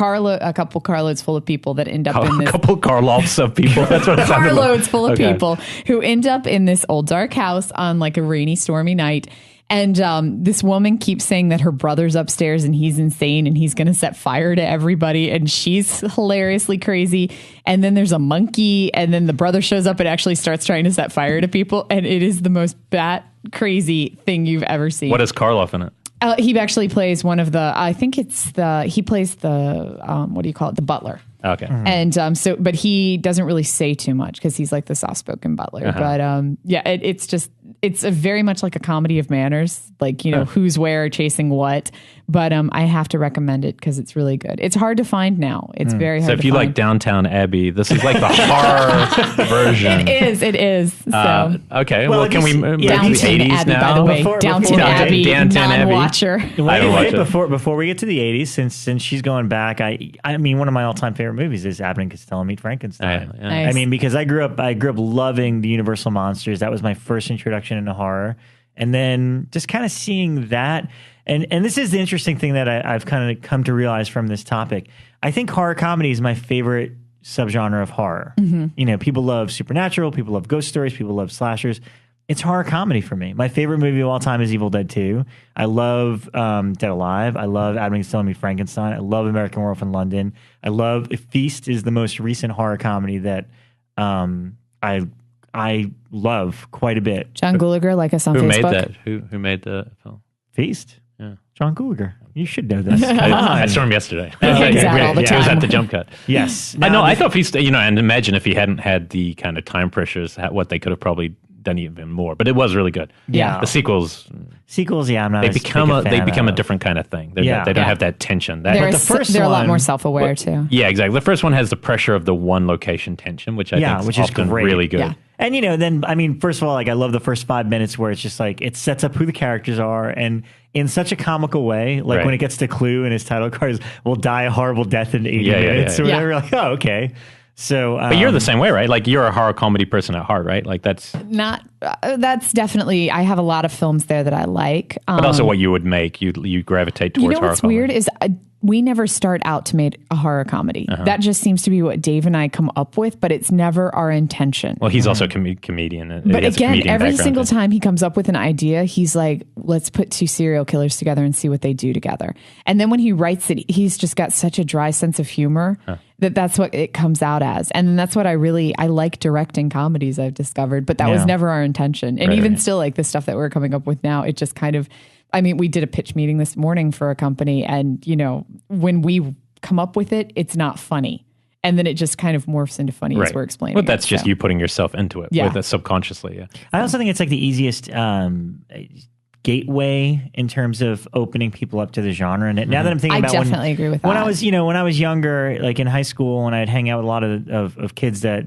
couple carloads full of people that end up in this. A couple carloads of people. That's what it sounded like. Carloads full of people who end up in this old dark house on like a rainy, stormy night. And this woman keeps saying that her brother's upstairs and he's insane and he's going to set fire to everybody. And she's hilariously crazy. And then there's a monkey. And then the brother shows up and actually starts trying to set fire to people. And it is the most bat crazy thing you've ever seen. What is Karloff in it? He actually plays one of the, I think he plays the, what do you call it? The butler. Okay. And but he doesn't really say too much because he's like the soft-spoken butler. But it's a very much like a comedy of manners, like, who's where, chasing what. But I have to recommend it because it's really good. It's hard to find now. It's very hard to find. So if you like Downtown Abbey, this is like the horror version. It is. So. Okay, well can we move to the 80s Abbey, now? By the way. Downtown Abbey, non-watcher. Wait, before we get to the 80s, since she's going back, I mean, one of my all-time favorite movies is Abbott and Costello Meet Frankenstein. Yeah. Nice. I mean, because I grew up loving the Universal monsters. That was my first introduction into horror. And then just kind of seeing that, and this is the interesting thing that I've kind of come to realize from this topic. I think horror comedy is my favorite subgenre of horror. You know, people love supernatural, people love ghost stories, people love slashers. It's horror comedy for me. My favorite movie of all time is Evil Dead 2. I love Dead Alive. I love Abbott and Costello Meet Frankenstein. I love American Werewolf in London. I love Feast is the most recent horror comedy that I love quite a bit. John Gulager, like us on Facebook. Who made that? Who made the film? Feast? Yeah. John Gulager. You should know this. I saw him yesterday. He hangs out all the time. He was at the jump cut. Yes. I know. I thought Feast, and imagine if he hadn't had the kind of time pressures, what they could have probably done even more. But it was really good. Yeah. The sequels, yeah, I'm not. They become a different kind of thing. They don't have that tension. They're a lot more self-aware too. Yeah, exactly. The first one has the pressure of the one location tension, which I think is often really good. Yeah. And then I mean, first of all, like I love the first 5 minutes where it's just like it sets up who the characters are, and in such a comical way, like when it gets to Clue and his title card is "will die a horrible death in 80 minutes," or whatever. Like, oh, okay. So, but you're the same way, right? Like you're a horror comedy person at heart, right? Like that's definitely. I have a lot of films there that I like, but also what you would make, you gravitate towards. You know what's weird is we never start out to make a horror comedy. That just seems to be what Dave and I come up with, but it's never our intention. Well, he's also a comedian. But again, every single time he comes up with an idea, he's like, let's put two serial killers together and see what they do together. And then when he writes it, he's just got such a dry sense of humor that's what it comes out as. And that's what I like directing comedies, I've discovered, but that was never our intention. And even still, like the stuff that we're coming up with now, it just kind of, I mean, we did a pitch meeting this morning for a company, and when we come up with it, it's not funny, and then it just kind of morphs into funny as we're explaining. But that's just you putting yourself into it with it subconsciously. Yeah, I also think it's like the easiest gateway in terms of opening people up to the genre. And now that I'm thinking about, I definitely agree with that. When I was younger, like in high school, when I'd hang out with a lot of kids that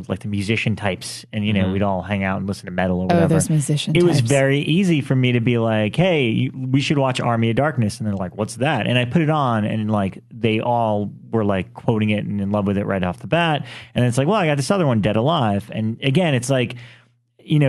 like the musician types, and we'd all hang out and listen to metal or whatever. Oh, those musician types. It was very easy for me to be like, hey, we should watch Army of Darkness, and they're like, what's that? And I put it on, and like they all were like quoting it and in love with it right off the bat. And it's like, well, I got this other one, Dead Alive, and again, it's like,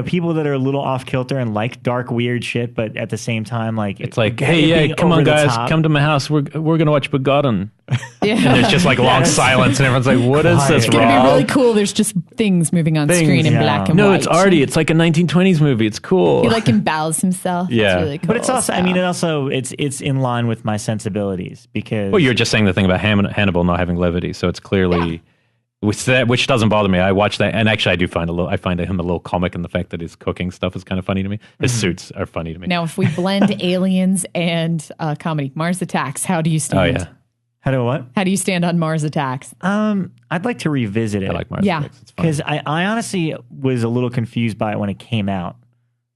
people that are a little off kilter and like dark, weird shit, but at the same time, like it's like, hey, come on, guys, come to my house. We're gonna watch Begotten. And there's just like long silence, and everyone's like, what is this? It's gonna be really cool. There's just things moving on screen in black and white. No, it's arty. It's like a 1920s movie. It's cool. He like embowels himself. Yeah, it's really cool. But it's also, it's in line with my sensibilities because. Well, you're just saying the thing about Hannibal not having levity, so it's clearly. Yeah. Which doesn't bother me. I watch that, and actually, I find him a little comic in the fact that his cooking stuff is kind of funny to me. His suits are funny to me. Now, if we blend aliens and comedy, Mars Attacks, how do you stand? Oh yeah, how do what? How do you stand on Mars Attacks? I'd like to revisit it. I like Mars Attacks. Because I honestly was a little confused by it when it came out,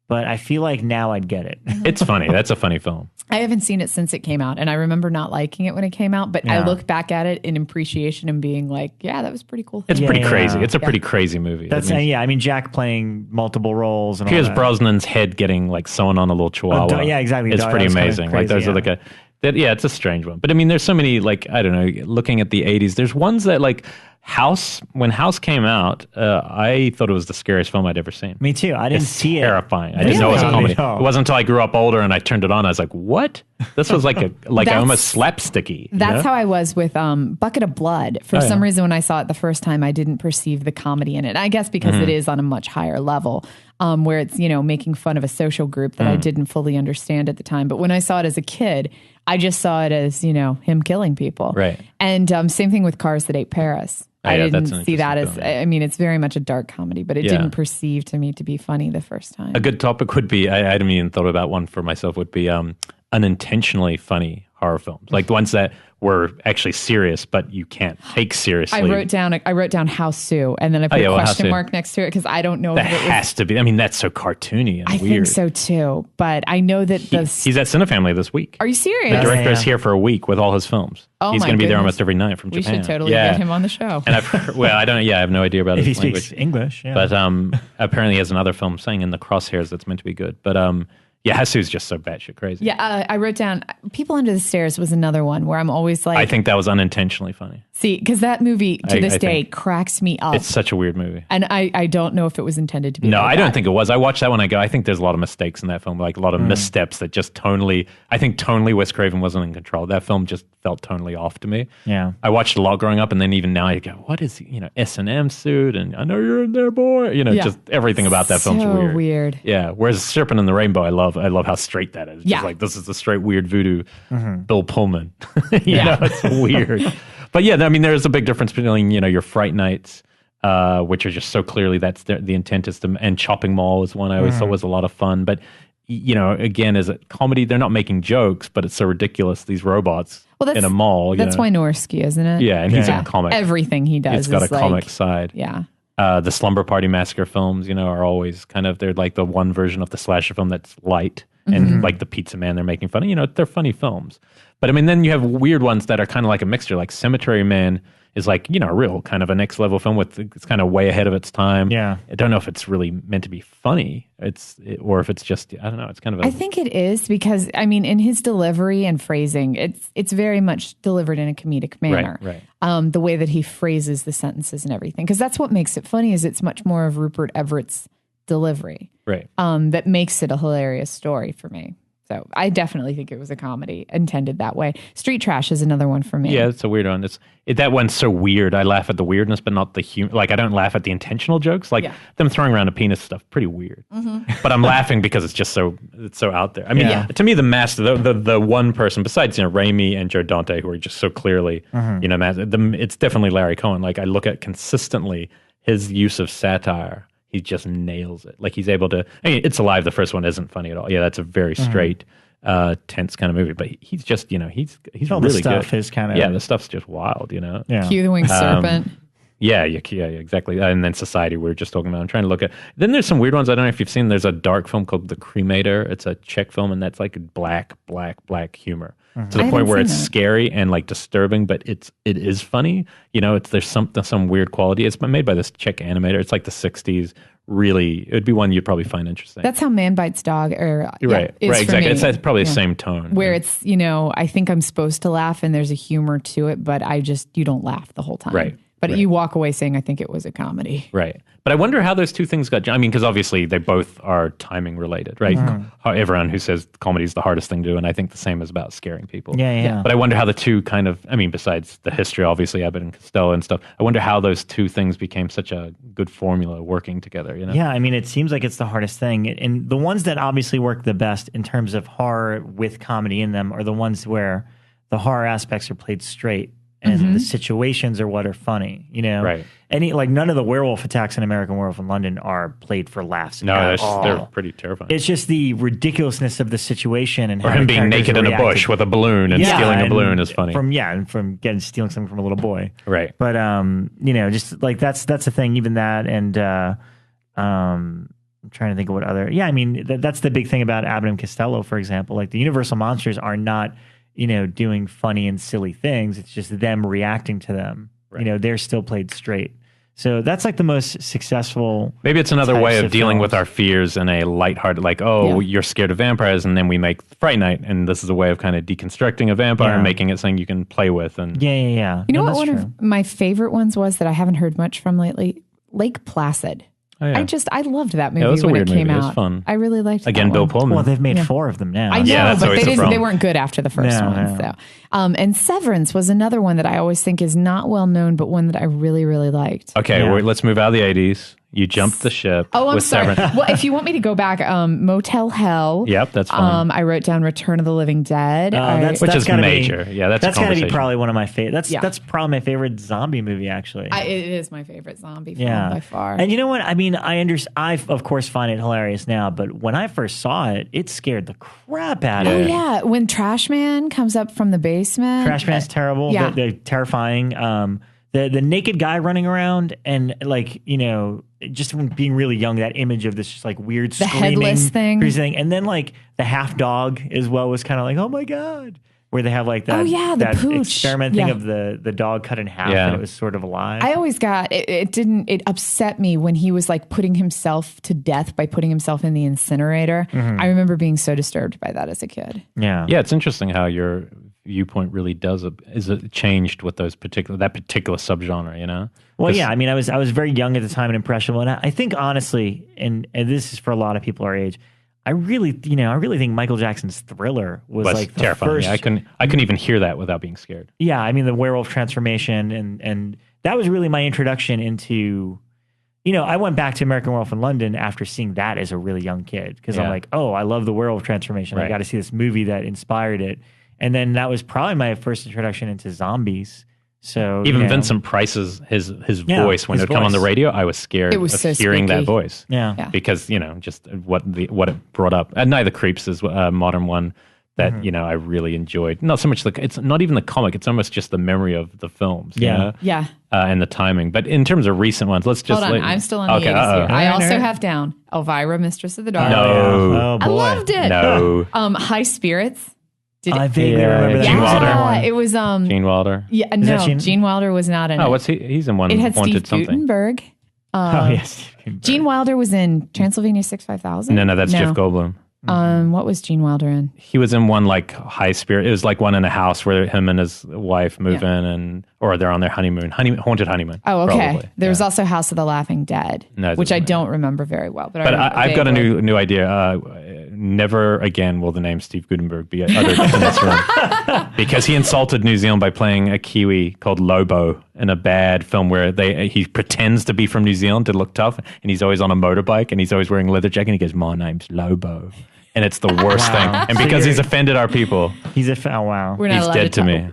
but I feel like now I'd get it. It's funny. That's a funny film. I haven't seen it since it came out, and I remember not liking it when it came out, but I look back at it in appreciation and being like, yeah, that was pretty cool. It's pretty crazy. It's a pretty crazy movie. I mean, Jack playing multiple roles. And Pierce Brosnan's head getting like sewn on a little chihuahua. Yeah, exactly. It's pretty amazing. Crazy, like those are like it's a strange one. But I mean, there's so many, like, I don't know, looking at the 80s, there's ones that like when House came out, I thought it was the scariest film I'd ever seen. Me too. I didn't see it. Terrifying. I didn't know it was a comedy. It wasn't until I grew up older and I turned it on. I was like, "What? This was like almost slapsticky." That's how I was with Bucket of Blood. For some reason, when I saw it the first time, I didn't perceive the comedy in it. I guess because it is on a much higher level, where it's making fun of a social group that I didn't fully understand at the time. But when I saw it as a kid, I just saw it as him killing people. Right. And same thing with Cars That Ate Paris. I didn't see that as, I mean, it's very much a dark comedy, but it didn't perceive to me to be funny the first time. A good topic would be, I hadn't even thought about one for myself, would be unintentionally funny horror films, like the ones that were actually serious, but you can't take seriously. I wrote down House Sue, and then I put a question mark next to it because I don't know. That has to be. I mean, that's so cartoony and weird. I think so too, but I know that he's at Cinefamily this week. Are you serious? The director is here for a week with all his films. Oh, he's going to be there almost every night from Japan. We should totally get him on the show. And I have no idea about if his he language. speaks English, yeah. But apparently he has another film saying In the Crosshairs that's meant to be good. But Hasu's just so batshit crazy. Yeah, I wrote down People Under the Stairs was another one where I'm always like... I think that was unintentionally funny. See, because that movie to this day cracks me up. It's such a weird movie. And I don't know if it was intended to be. No, I don't think it was. I watched that one. I think there's a lot of mistakes in that film, like a lot of missteps that just tonally, I think tonally Wes Craven wasn't in control. That film just felt tonally off to me. Yeah. I watched a lot growing up, and then even now I go, what is, S&M suit? And I know you're in there, boy. Just everything about that film's weird. Yeah. Whereas Serpent and the Rainbow, I love how straight that is. Just like, this is the straight weird voodoo Bill Pullman. It's weird. But yeah, I mean, there's a big difference between, your Fright Nights, which are just so clearly that's the intent is to, and Chopping Mall is one I always thought was a lot of fun. But, again, as a comedy, they're not making jokes, but it's so ridiculous, these robots in a mall. That's Wynorski, isn't it? Yeah, and he's a comic. Everything he does It's got a comic side. Yeah. The Slumber Party Massacre films, are always they're like the one version of the slasher film that's light. And like the Pizza Man, they're making fun of, they're funny films. But I mean, then you have weird ones that are kind of like a mixture, like Cemetery Man is like, a real kind of a next level film it's kind of way ahead of its time. Yeah. I don't know if it's really meant to be funny or if it's just, I don't know. It's kind of I think it is because, I mean, in his delivery and phrasing, it's very much delivered in a comedic manner. Right. The way that he phrases the sentences and everything. Because that's what makes it funny is it's much more of Rupert Everett's delivery. Right. That makes it a hilarious story for me. So I definitely think it was a comedy intended that way. Street Trash is another one for me. Yeah, it's a weird one. That one's so weird. I laugh at the weirdness, but not the humor. Like, I don't laugh at the intentional jokes. Like, them throwing around a penis stuff, pretty weird. But I'm laughing because it's just it's so out there. I mean, to me, the master, the one person, besides, Raimi and Joe Dante, who are just so clearly, it's definitely Larry Cohen. Like, I look at consistently his use of satire. He just nails it. Like, he's able to... I mean, It's Alive, the first one, isn't funny at all. Yeah, that's a very straight, tense kind of movie. But he's just, he's all really the stuff good. Is kind of... Yeah, the stuff's just wild, Yeah. Cue the Winged Serpent. Yeah, exactly. And then Society, we were just talking about. I'm trying to look at... Then there's some weird ones. I don't know if you've seen. There's a dark film called The Cremator. It's a Czech film, and that's like black humor. To the point where it's scary and like disturbing, but it is funny. There's some weird quality. It's made by this Czech animator. It's like the 60s. Really, it would be one you'd probably find interesting. That's how Man Bites Dog right, exactly. It's probably the same tone. Where it's, I think I'm supposed to laugh and there's a humor to it, but you don't laugh the whole time. Right. But you walk away saying, I think it was a comedy. Right. But I wonder how those two things got... I mean, because obviously they both are timing related, right? Everyone who says comedy is the hardest thing to do, and I think the same is about scaring people. Yeah. But I wonder how the two kind of... I mean, besides the history, obviously, Abbott and Costello and stuff, I wonder how those two things became such a good formula working together, Yeah, I mean, it seems like it's the hardest thing. And the ones that obviously work the best in terms of horror with comedy in them are the ones where the horror aspects are played straight. And the situations are what are funny, Right. None of the werewolf attacks in American Werewolf in London are played for laughs. No, they're pretty terrifying. It's just the ridiculously of the situation and or him being naked in a bush with a balloon and stealing a balloon is funny. From stealing something from a little boy. Right. But just like that's the thing. Even that, and I'm trying to think of what other. Yeah, I mean that's the big thing about Abbott and Costello, for example. Like the Universal monsters are not. Doing funny and silly things. It's just them reacting to them. Right. They're still played straight. So that's like the most successful. Maybe it's another way of dealing with our fears in a lighthearted, like, you're scared of vampires, and then we make Fright Night, and this is a way of kind of deconstructing a vampire and making it something you can play with. And yeah. You know what? One of my favorite ones was that I haven't heard much from lately. Lake Placid. Oh, yeah. I loved that movie when it came out. It was fun. I really liked it. Again, Bill Pullman. Well, they've made 4 of them now. I know, but they weren't good after the first one. So. And Severance was another one that I always think is not well known, but one that I really, really liked. Okay, let's move out of the 80s. You jumped the ship. Oh, I'm with sorry. Severance. Well, if you want me to go back, Motel Hell. Yep, that's fine. I wrote down Return of the Living Dead. Which is major. That's got to be probably one of my favorite. That's probably my favorite zombie movie, actually. It is my favorite zombie film by far. And you know what? I mean, I of course find it hilarious now, but when I first saw it, it scared the crap out of me. Oh yeah, when Trash Man comes up from the basement. Trash Man's terrible. Yeah. They're terrifying. The naked guy running around and just from being really young, that image of this just like weird the screaming headless thing. And then like the half dog as well was kind of like, oh my God, where they have like that, that pooch. experiment thing of the dog cut in half and it was sort of alive. I always got it upset me when he was like putting himself to death by putting himself in the incinerator. I remember being so disturbed by that as a kid. Yeah, it's interesting how your viewpoint really is changed with that particular subgenre, Well, yeah, I mean, I was very young at the time and impressionable, and I think honestly, and this is for a lot of people our age, I really think Michael Jackson's Thriller was like the terrifying. first. I couldn't even hear that without being scared. Yeah, I mean the werewolf transformation, and that was really my introduction into. I went back to American Werewolf in London after seeing that as a really young kid because I'm like, oh, I love the werewolf transformation. Right. I got to see this movie that inspired it. And then that was probably my first introduction into zombies. So even Vincent Price's his voice when it would come on the radio, I was scared of hearing that voice. Yeah. Because just what it brought up. And Night of the Creeps is a modern one that I really enjoyed. Not so much it's not even the comic; it's almost just the memory of the films. And the timing. But in terms of recent ones, let's just hold on. I'm still on the 80s here. I also have down Elvira, Mistress of the Dark. No, oh boy. I loved it. No, High Spirits. I vaguely remember that. Gene Wilder. It was Gene Wilder. Yeah, no, Gene Wilder was not in it. Oh, what's he? He's in one. It had Haunted Steve Guttenberg. Yes, Gene Wilder was in Transylvania 65000. No, that's Jeff Goldblum. What was Gene Wilder in? He was in one like High Spirit. It was like one in a house where him and his wife move in, or they're on their haunted honeymoon. Oh, okay. Probably. There was also House of the Laughing Dead, which I don't remember very well. But I've got a new idea. Never again will the name Steve Guttenberg be uttered in this room because he insulted New Zealand by playing a Kiwi called Lobo in a bad film where he pretends to be from New Zealand to look tough, and he's always on a motorbike and he's always wearing a leather jacket and he goes, "My name's Lobo." And it's the worst thing. And because he's offended our people. He's wow. We're not he's dead to me.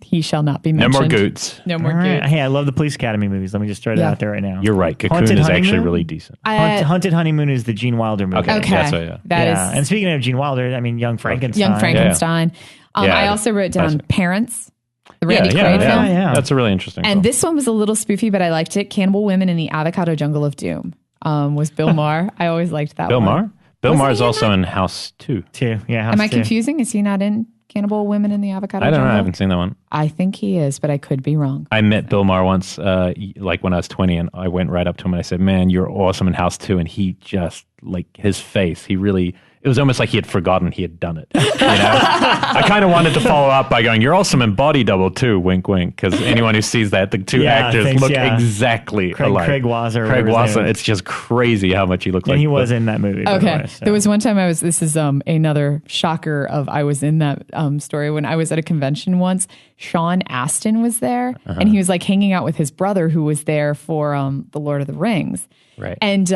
He shall not be mentioned. No more Goots. No more Goots. Hey, I love the Police Academy movies. Let me just throw it out there right now. You're right. Cocoon is actually really decent. Haunted Honeymoon is the Gene Wilder movie. Okay. That's what, That is. And speaking of Gene Wilder, I mean, Young Frankenstein. Young Frankenstein. I also wrote down Parents. The Randy Quaid film. Yeah. That's a really interesting film. And this one was a little spoofy, but I liked it. Cannibal Women in the Avocado Jungle of Doom was Bill Maher. I always liked that one. Bill Maher? Bill Maher is also in House 2. Yeah, Am I confusing? Is he not in Cannibal Women in the Avocado Jungle? I don't know. I Jungle? haven't seen that one. I think he is, but I could be wrong. I met Bill Maher once, like when I was 20, and I went right up to him and I said, "Man, you're awesome in House 2." And he just, like, his face, it was almost like he had forgotten he had done it. I kind of wanted to follow up by going, "You're awesome in Body Double too," wink, wink, because anyone who sees that, the two actors look exactly alike. Craig Wasser. It's just crazy how much he looks like. And he was in that movie. Okay. There was one time this is another shocker I was in that story when I was at a convention once. Sean Astin was there and he was like hanging out with his brother who was there for the Lord of the Rings. Right. And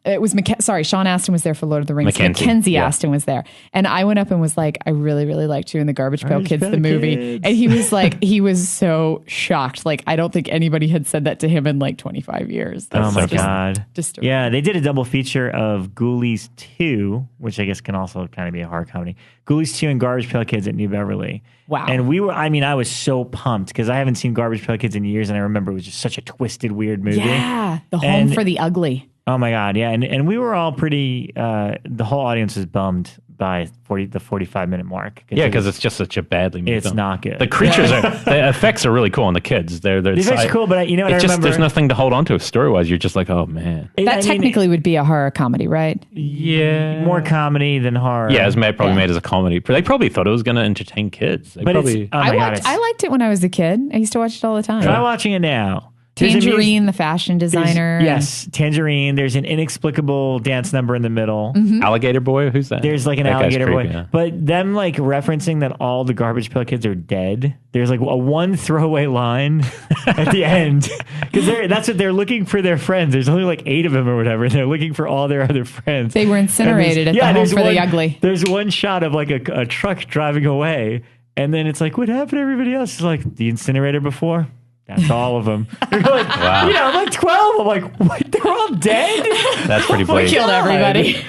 it was Sean Astin was there for Lord of the Rings. Mackenzie Astin was there. And I went up and was like, "I really, really liked you in the Garbage Pail Kids, the movie." And he was like, he was so shocked. Like, I don't think anybody had said that to him in like 25 years. Oh my God. Disturbing. Yeah, they did a double feature of Ghoulies 2, which I guess can also kind of be a horror comedy. Ghoulies 2 and Garbage Pail Kids at New Beverly. Wow. And I was so pumped because I haven't seen Garbage Pail Kids in years, and I remember it was just such a twisted, weird movie. Yeah, The Home for the Ugly. Oh my God, yeah. And we were all pretty, the whole audience was bummed by the 45-minute mark. Yeah, because it's just such a badly made film. It's not good. The creatures the effects are really cool on the kids. The effects are cool, but I remember, there's nothing to hold on to story-wise. You're just like, oh man. That technically would be a horror comedy, right? Yeah. More comedy than horror. Yeah, it was probably made as a comedy. They probably thought it was going to entertain kids. I liked it when I was a kid. I used to watch it all the time. Try watching it now. Tangerine, the fashion designer. Yes, Tangerine. There's an inexplicable dance number in the middle. Alligator Boy? Who's that? There's like an that alligator boy. creepy, yeah. But them like referencing that all the Garbage Pail Kids are dead. There's like a one throwaway line at the end. Because that's what they're looking for their friends. There's only like 8 of them or whatever. They're looking for all their other friends. They were incinerated at the Home for the Ugly. There's one shot of like a truck driving away. And then it's like, what happened to everybody else? It's like, the incinerator before? That's all of them. They're like, wow. I'm like 12. I'm like, what? They're all dead? That's pretty blatant. We killed everybody.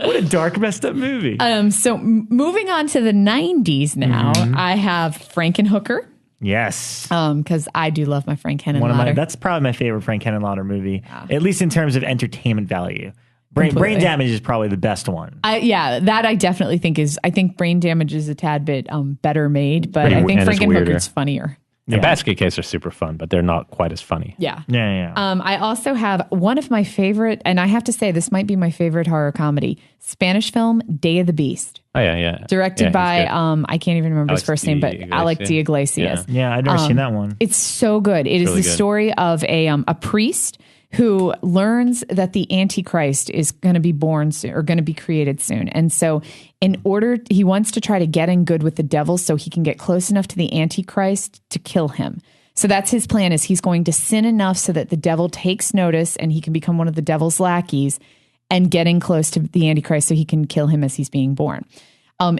What a dark, messed up movie. So moving on to the 90s now, I have Frankenhooker. Yes. Because I do love my Frank Henenlotter. That's probably my favorite Frank Henenlotter movie, at least in terms of entertainment value. Brain Damage is probably the best one. That I definitely think is. I think Brain Damage is a tad bit better made, but I think Frankenhooker's funnier. And Basket Case are super fun, but they're not quite as funny. Yeah. I also have one of my favorite, and I have to say this might be my favorite horror comedy, Spanish film, Day of the Beast. Oh, yeah. Directed by, I can't even remember his first name, but Alec de Iglesias. Yeah, I've never seen that one. It's so good. It is the story of a priest who learns that the Antichrist is going to be born soon, or going to be created soon. And so he wants to try to get in good with the devil so he can get close enough to the Antichrist to kill him. So that's his plan, is he's going to sin enough so that the devil takes notice and he can become one of the devil's lackeys and getting close to the Antichrist so he can kill him as he's being born.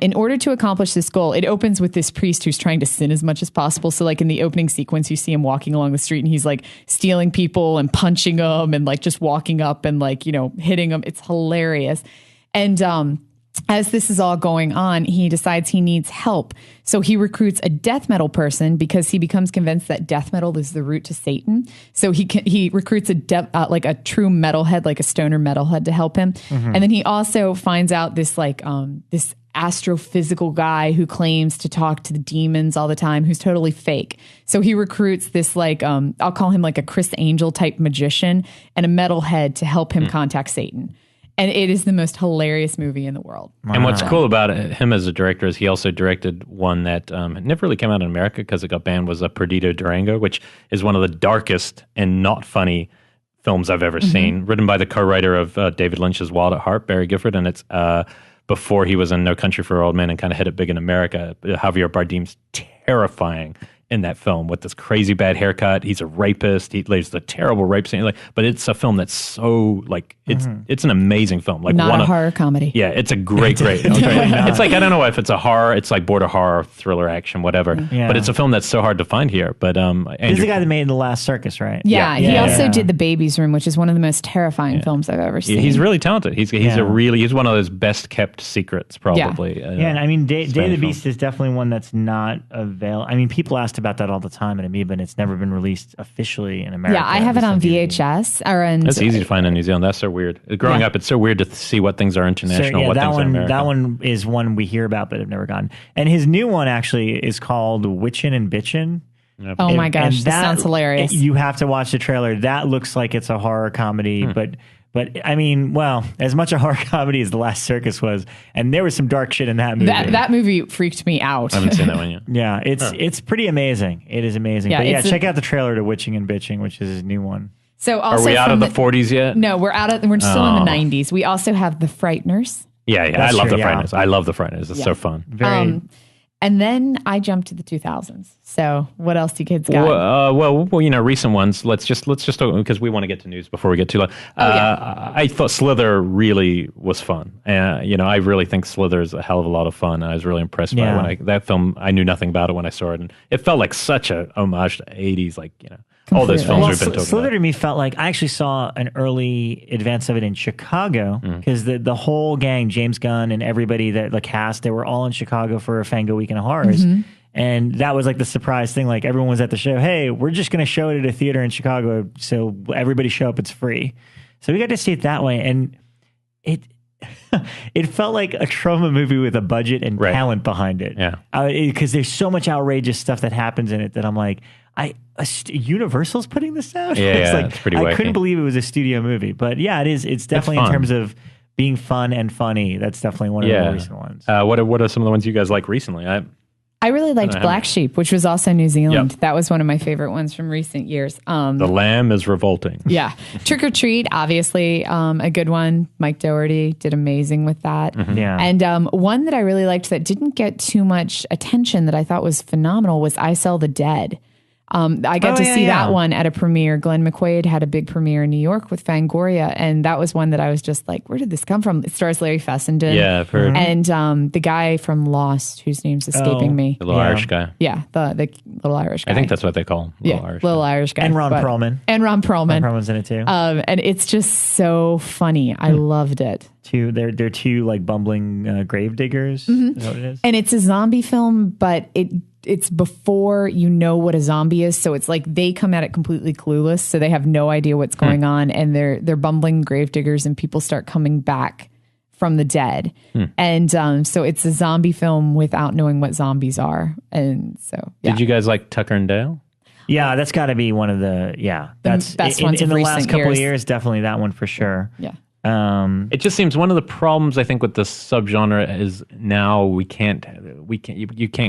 In order to accomplish this goal, it opens with this priest who's trying to sin as much as possible. So like in the opening sequence, you see him walking along the street and he's like stealing people and punching them and like just walking up and like, hitting them. It's hilarious. And as this is all going on, he decides he needs help. So he recruits a death metal person because he becomes convinced that death metal is the route to Satan. So he recruits a true metalhead, like a stoner metalhead, to help him. And then he also finds out this this astrophysical guy who claims to talk to the demons all the time, who's totally fake. So he recruits this I'll call him like a Chris Angel type magician and a metalhead to help him contact Satan. And it is the most hilarious movie in the world. Wow. And what's cool about him as a director is he also directed one that never really came out in America because it got banned, was Perdido Durango, which is one of the darkest and not funny films I've ever seen, written by the co-writer of David Lynch's Wild at Heart, Barry Gifford, and it's before he was in No Country for Old Men and kind of hit it big in America. Javier Bardem's terrifying in that film with this crazy bad haircut. He's a rapist. He lays the terrible rape scene. But it's a film that's so it's an amazing film. Like not a horror comedy. Yeah, it's a great. It's like, I don't know if it's a horror. It's like border horror, thriller, action, whatever. Yeah. But it's a film that's so hard to find here. But he's the guy that made The Last Circus, right? Yeah. He also did The Baby's Room, which is one of the most terrifying films I've ever seen. He's really talented. He's one of those best kept secrets, probably. And I mean, Day of the Beast is definitely one that's not available. I mean, people asked about that all the time at Amoeba, and it's never been released officially in America. Yeah, I have it on VHS. That's easy to find in New Zealand. That's so weird. Growing up, it's so weird to see what things are international, what things are American. That one is one we hear about, but have never gotten. And his new one actually is called Witchin' and Bitchin'. Oh my gosh, that sounds hilarious. You have to watch the trailer. That looks like it's a horror comedy, But I mean, well, as much a horror comedy as The Last Circus was, and there was some dark shit in that movie. That movie freaked me out. I haven't seen that one yet. Yeah, it's pretty amazing. It is amazing. Yeah, but check out the trailer to Witching and Bitching, which is his new one. So also, are we out of the 40s yet? No, we're still in the 90s. We also have The Frighteners. Yeah, I love The Frighteners. I love The Frighteners. It's so fun. Very. And then I jumped to the 2000s. So what else do you kids got? Well, recent ones. Let's just because we want to get to news before we get too long. I thought Slither really was fun. I really think Slither is a hell of a lot of fun. I was really impressed by that film. I knew nothing about it when I saw it, and it felt like such a homage to 80s, all those films we've been talking Slither about. to me felt like I actually saw an early advance of it in Chicago because the whole gang, James Gunn and everybody, the cast, they were all in Chicago for a Fango Weekend of Horrors. And that was like the surprise thing. Like everyone was at the show. Hey, we're just going to show it at a theater in Chicago. So everybody show up. It's free. So we got to see it that way. And it felt like a trauma movie with a budget and talent behind it. Yeah. Because there's so much outrageous stuff that happens in it that I'm like, Universal's putting this out? It's pretty wacky. I couldn't believe it was a studio movie. But yeah, it is. It's definitely in terms of being fun and funny. That's definitely one of the more recent ones. What are some of the ones you guys like recently? I really liked Black Sheep, which was also New Zealand. Yep. That was one of my favorite ones from recent years. The Lamb is revolting. Yeah. Trick or Treat, obviously, a good one. Mike Dougherty did amazing with that. Mm-hmm. Yeah. And one that I really liked that didn't get too much attention that I thought was phenomenal was I Sell the Dead. I got to see that one at a premiere. Glenn McQuaid had a big premiere in New York with Fangoria, and that was one that I was just like, where did this come from? It stars Larry Fessenden. Yeah, I've heard. And the guy from Lost, whose name's escaping me. The little Irish guy. Yeah, the little Irish guy. I think that's what they call him. Little Irish guy. And Ron Perlman. Ron Perlman. Ron Perlman's in it too. And it's just so funny. I loved it. They're two like bumbling grave diggers. Mm-hmm. Is that what it is? And it's a zombie film, but it's before you know what a zombie is, so it's like they come at it completely clueless, so they have no idea what's going on, and they're bumbling grave diggers, and people start coming back from the dead, and so it's a zombie film without knowing what zombies are, and so Did you guys like Tucker and Dale? Yeah, that's got to be one of the that's best ones in the recent last couple years. of years. Definitely that one for sure. Yeah. It just seems one of the problems I think with this subgenre is now you can't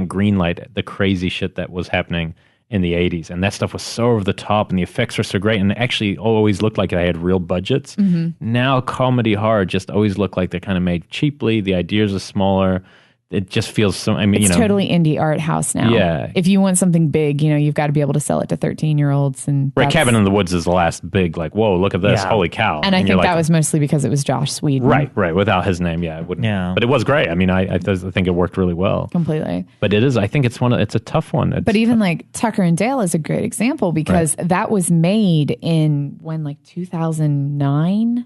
greenlight the crazy shit that was happening in the 80s, and that stuff was so over the top and the effects were so great and it actually always looked like they had real budgets. Now comedy horror just always look like they're kind of made cheaply, the ideas are smaller. It just feels so, it's totally indie art house now. Yeah. If you want something big, you've got to be able to sell it to 13-year-olds. And Cabin in the Woods is the last big, like, whoa, look at this, holy cow. And I think that was mostly because it was Josh Sweden. Right. Without his name, it wouldn't. Yeah. But it was great. I mean, I think it worked really well. Completely. But I think it's a tough one. But even like Tucker and Dale is a great example because that was made in 2009?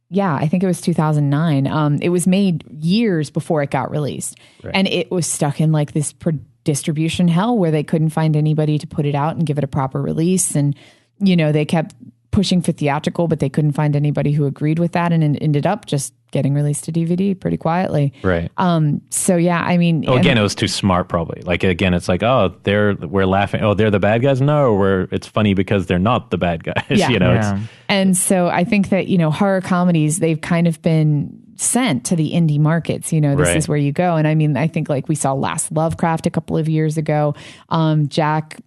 Yeah, I think it was 2009. It was made years before it got released. Right. And it was stuck in like this distribution hell where they couldn't find anybody to put it out and give it a proper release. And, they kept pushing for theatrical, but they couldn't find anybody who agreed with that. And it ended up just getting released to DVD pretty quietly. Right. So, yeah, I mean. Again, it was too smart probably. Like, again, it's like, we're laughing. Oh, they're the bad guys? No, it's funny because they're not the bad guys. Yeah. And so I think that, horror comedies, they've kind of been sent to the indie markets. This is where you go. And I mean, I think like we saw Last Lovecraft a couple of years ago. Jack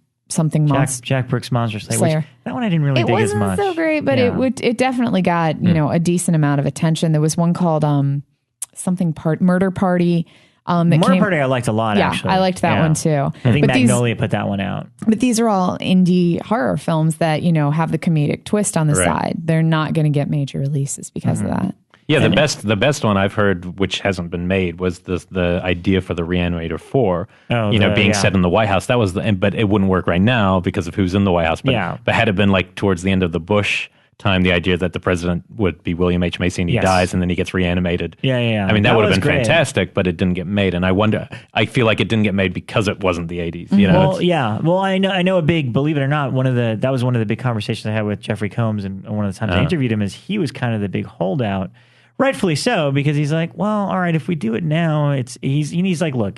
Brooks Monster Slayer. Which, that one I didn't really dig as much. It wasn't so great, but it definitely got a decent amount of attention. There was one called Murder Party. Party I liked a lot. Actually, I liked that one too. I think Magnolia put that one out. But these are all indie horror films that have the comedic twist on the side. They're not going to get major releases because of that. Yeah, the best one I've heard, which hasn't been made, was the idea for the Re-Animator 4. Being set in the White House. That was but it wouldn't work right now because of who's in the White House. But had it been like towards the end of the Bush time, the idea that the president would be William H. Macy and he dies and then he gets reanimated. Yeah. I mean, that would have been fantastic, but it didn't get made. And I feel like it didn't get made because it wasn't the 80s. Well, I know a big, believe it or not, that was one of the big conversations I had with Jeffrey Combs, and one of the times I interviewed him is he was kind of the big holdout. Rightfully so, because he's like, well, all right, if we do it now, he's like, look,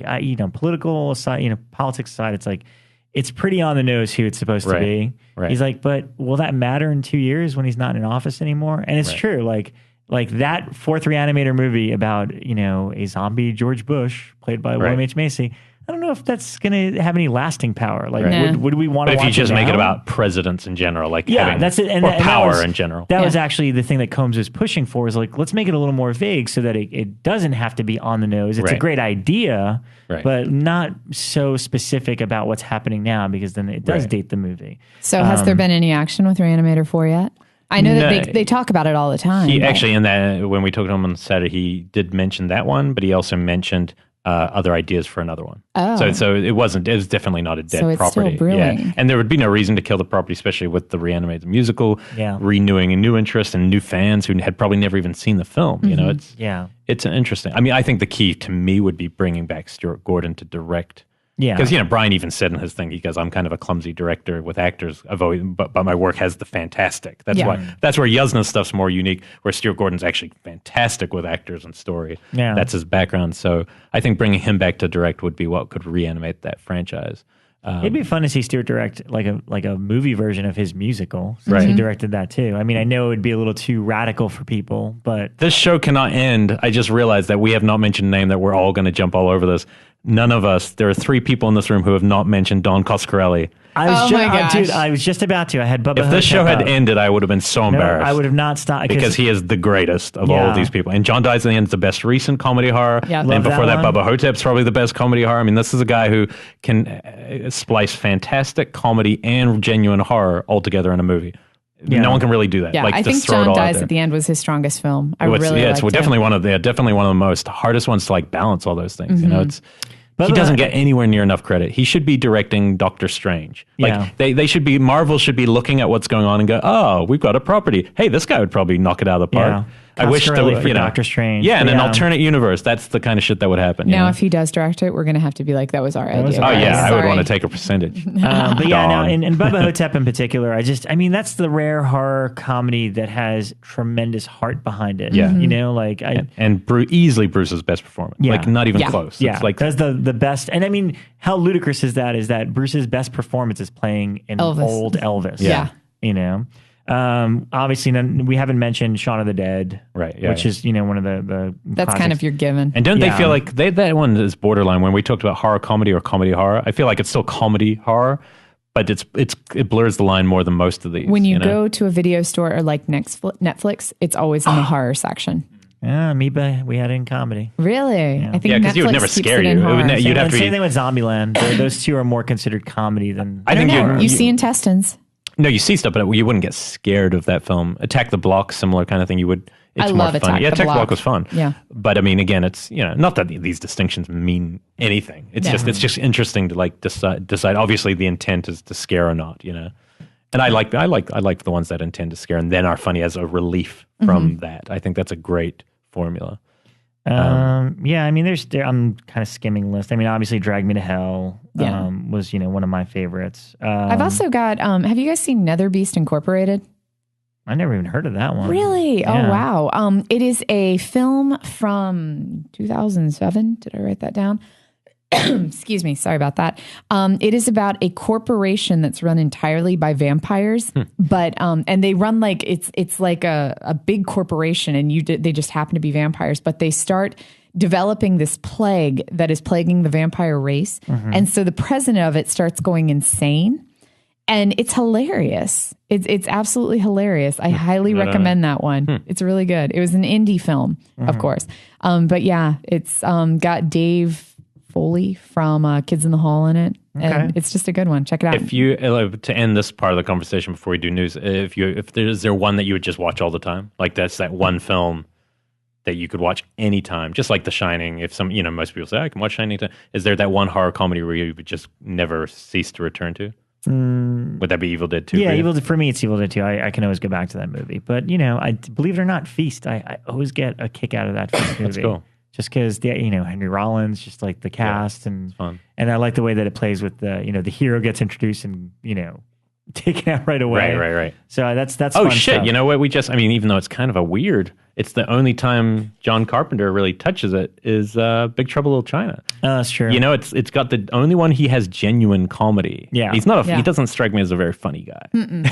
political aside, politics aside, it's like, it's pretty on the nose who it's supposed to be. Right. He's like, but will that matter in 2 years when he's not in office anymore? And it's true. Like that fourth Re-Animator movie about, a zombie George Bush played by William H. Macy. I don't know if that's going to have any lasting power. Like, would we want to watch it? But if you just make it about presidents in general, like that's it. And power in general. That was actually the thing that Combs was pushing for, is like, let's make it a little more vague so that it doesn't have to be on the nose. It's a great idea, but not so specific about what's happening now, because then it does date the movie. So has there been any action with Re-Animator 4 yet? I know that they talk about it all the time. He actually, in that, when we talked to him on Saturday, he did mention that one, but he also mentioned other ideas for another one. Oh. So it was definitely not a dead so it's property. Still brewing. Yeah. And there would be no reason to kill the property, especially with the Re-Animated musical, renewing a new interest and new fans who had probably never even seen the film. It's interesting. I mean, I think the key to me would be bringing back Stuart Gordon to direct. Yeah, because Brian even said in his thing, he goes, "I'm kind of a clumsy director with actors. But my work has the fantastic. That's where Yasna's stuff's more unique. Where Stuart Gordon's actually fantastic with actors and story. Yeah, that's his background. So I think bringing him back to direct would be what could reanimate that franchise. It'd be fun to see Stuart direct like a movie version of his musical. Since he directed that too. I mean, I know it'd be a little too radical for people, but this show cannot end. I just realized that we have not mentioned a name that we're all going to jump all over this. none of us, there are 3 people in this room who have not mentioned Don Coscarelli. I was just about to. I had Bubba. If this show had ended, I would have been so embarrassed. I would have not stopped. Because he is the greatest of all of these people. And John Dies at the End is the best recent comedy horror. Yeah, and before that, Bubba Hotep's probably the best comedy horror. I mean, this is a guy who can splice fantastic comedy and genuine horror all together in a movie. Yeah. No one can really do that. Yeah, I think John Dies at the End was his strongest film. It's definitely one of the most hardest ones to like balance all those things. You know, he doesn't get anywhere near enough credit. He should be directing Doctor Strange. Like Marvel should be looking at what's going on and go, oh, we've got a property. Hey, this guy would probably knock it out of the park. Yeah. I wish for Doctor Strange. Yeah, in an alternate universe, that's the kind of shit that would happen. Now, if he does direct it, we're going to have to be like, that was our idea. I would want to take a percentage. But and Bubba Hotep in particular, that's the rare horror comedy that has tremendous heart behind it. Yeah. You know, easily Bruce's best performance. Yeah. Like, not even close. Yeah, it's like that's the best. And I mean, how ludicrous is that Bruce's best performance is playing an old Elvis. Yeah. You know? Obviously we haven't mentioned Shaun of the Dead, right? Which is one of the that's classics. kind of your given. And don't they feel like that one is borderline when we talked about horror comedy or comedy horror? I feel like it's still comedy horror, but it blurs the line more than most of these. When you go to a video store or like Netflix, it's always in the horror section. Yeah, Amoeba, we had it in comedy. Really? Yeah. I think because you would never scare you. You'd have to same thing with Zombieland. Those two are more considered comedy than. I don't know. You see intestines. No, you see stuff, but you wouldn't get scared of that film. Attack the Block, similar kind of thing. I love Attack the Block was fun. Yeah, but I mean, again, it's not that these distinctions mean anything. It's just interesting to like decide. Obviously, the intent is to scare or not. And I like the ones that intend to scare and then are funny as a relief from that. I think that's a great formula. I mean, I'm kind of skimming list. I mean, obviously, Drag Me to Hell was one of my favorites. I've also got. Have you guys seen Nether Beast Incorporated? I never even heard of that one. Really? Yeah. Oh wow! It is a film from 2007. Did I write that down? Excuse me. Sorry about that. It is about a corporation that's run entirely by vampires, but and they run like it's like a big corporation, and they just happen to be vampires. But they start developing this plague that is plaguing the vampire race, and so the president of it starts going insane, and it's hilarious. It's absolutely hilarious. I highly recommend that one. It's really good. It was an indie film, of course, but yeah, it's got Dave Foley from Kids in the Hall in it. And it's just a good one. Check it out. If you to end this part of the conversation before we do news, is there one that you would just watch all the time? Like that's that one film that you could watch anytime, just like The Shining. If most people say I can watch Shining, is there that one horror comedy where you would just never cease to return to? Would that be Evil Dead 2? Yeah, Evil Dead, for me, it's Evil Dead 2. I can always go back to that movie. But I believe it or not, Feast. I always get a kick out of that Feast movie. That's cool. Just because Henry Rollins, just like the cast, and I like the way that it plays with the the hero gets introduced and taken out right away. Right. So that's oh fun shit! stuff. You know what? Even though it's kind of a weird, it's the only time John Carpenter really touches it is Big Trouble in Little China. Oh, that's true. It's got the only one he has genuine comedy. Yeah, he's not. He doesn't strike me as a very funny guy.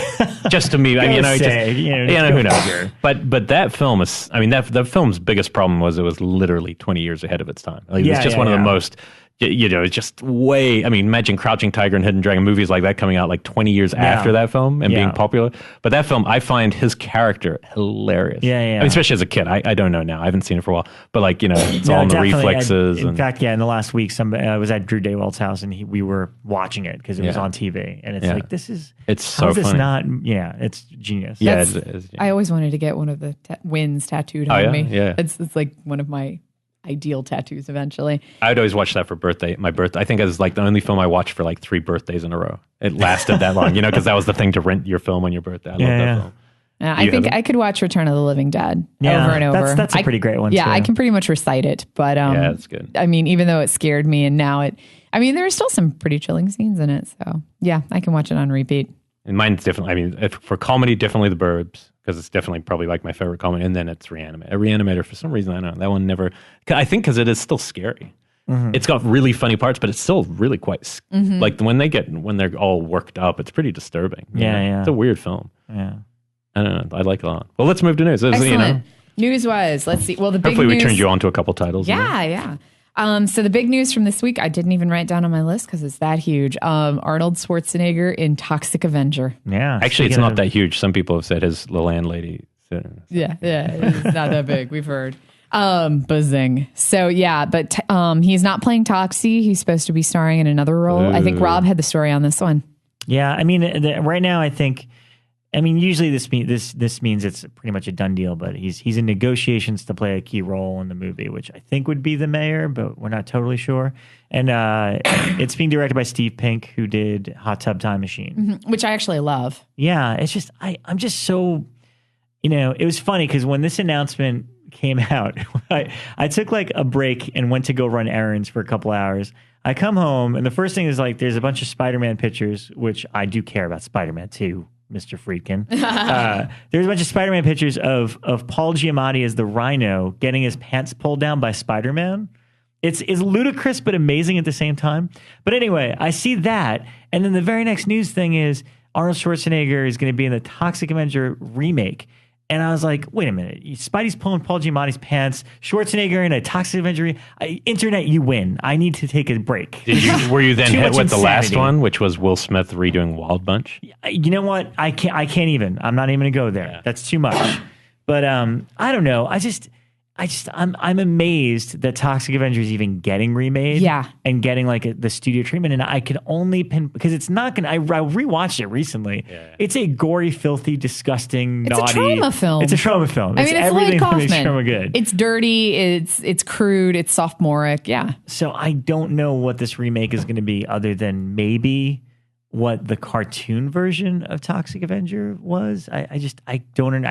Just to me, who knows? But that film is. That film's biggest problem was it was literally 20 years ahead of its time. Like, it was just one of the most. It's just way. Imagine Crouching Tiger and Hidden Dragon, movies like that coming out like 20 years after that film and being popular. But that film, I find his character hilarious. Yeah. Especially as a kid. I don't know now. I haven't seen it for a while. But it's all in the reflexes. In fact, in the last week, I was at Drew Daywalt's house and we were watching it because it was on TV. And it's like, this is. It's so funny. This not? Yeah, it's genius. Yeah, it's I always wanted to get one of the wins tattooed on me. Yeah. It's like one of my ideal tattoos eventually. I'd always watch that for my birthday. I think it was like the only film I watched for like 3 birthdays in a row. It lasted that long, because that was the thing to rent your film on your birthday. I love that film. I think I could watch Return of the Living Dead over and over. That's a pretty great one. Yeah, too. I can pretty much recite it, but that's good. Even though it scared me, and now there are still some pretty chilling scenes in it. So yeah, I can watch it on repeat. And mine's different. For comedy, definitely The Burbs, because it's definitely probably like my favorite comedy. And then it's Re-Animator. Re-Animator, for some reason, I don't know. That one never. I think because it is still scary. It's got really funny parts, but it's still really quite like when they're all worked up. It's pretty disturbing. Yeah. It's a weird film. Yeah, I don't know. I like it a lot. Well, let's move to news. Excellent. News-wise, let's see. Well, the big hopefully we news, turned you on to a couple titles. Yeah. So the big news from this week, I didn't even write down on my list because it's that huge. Arnold Schwarzenegger in Toxic Avenger. Yeah. Actually, it's not that huge. Some people have said the landlady. Yeah, it's not that big. We've heard. Buzzing. So yeah, but he's not playing Toxie. He's supposed to be starring in another role. Ooh. I think Rob had the story on this one. Yeah, I mean, right now, usually this means it's pretty much a done deal, but he's in negotiations to play a key role in the movie, which I think would be the mayor, but we're not totally sure. And it's being directed by Steve Pink, who did Hot Tub Time Machine, which I actually love. Yeah, it's just I'm just so, it was funny because when this announcement came out, I took like a break and went to go run errands for a couple hours. I come home and the first thing is like there's a bunch of Spider-Man pictures, which I do care about Spider-Man too, Mr. Friedkin. There's a bunch of Spider-Man pictures of Paul Giamatti as the Rhino getting his pants pulled down by Spider-Man. It's ludicrous but amazing at the same time. But anyway, I see that, and then the very next news thing is Arnold Schwarzenegger is going to be in the Toxic Avenger remake. And I was like, wait a minute. Spidey's pulling Paul Giamatti's pants. Schwarzenegger in a Toxic Avenger. Internet, you win. I need to take a break. Were you then hit with the last one, which was Will Smith redoing Wild Bunch? You know what? I can't even. I'm not even going to go there. Yeah. That's too much. But I don't know. I'm amazed that Toxic Avenger is even getting remade, and getting like the studio treatment. And I can only because it's not gonna. I rewatched it recently. Yeah. It's a gory, filthy, disgusting, naughty. It's a trauma film. It's a trauma film. I mean, it's everything that makes trauma good. It's dirty. It's crude. It's sophomoric. Yeah. So I don't know what this remake is going to be, other than maybe what the cartoon version of Toxic Avenger was. I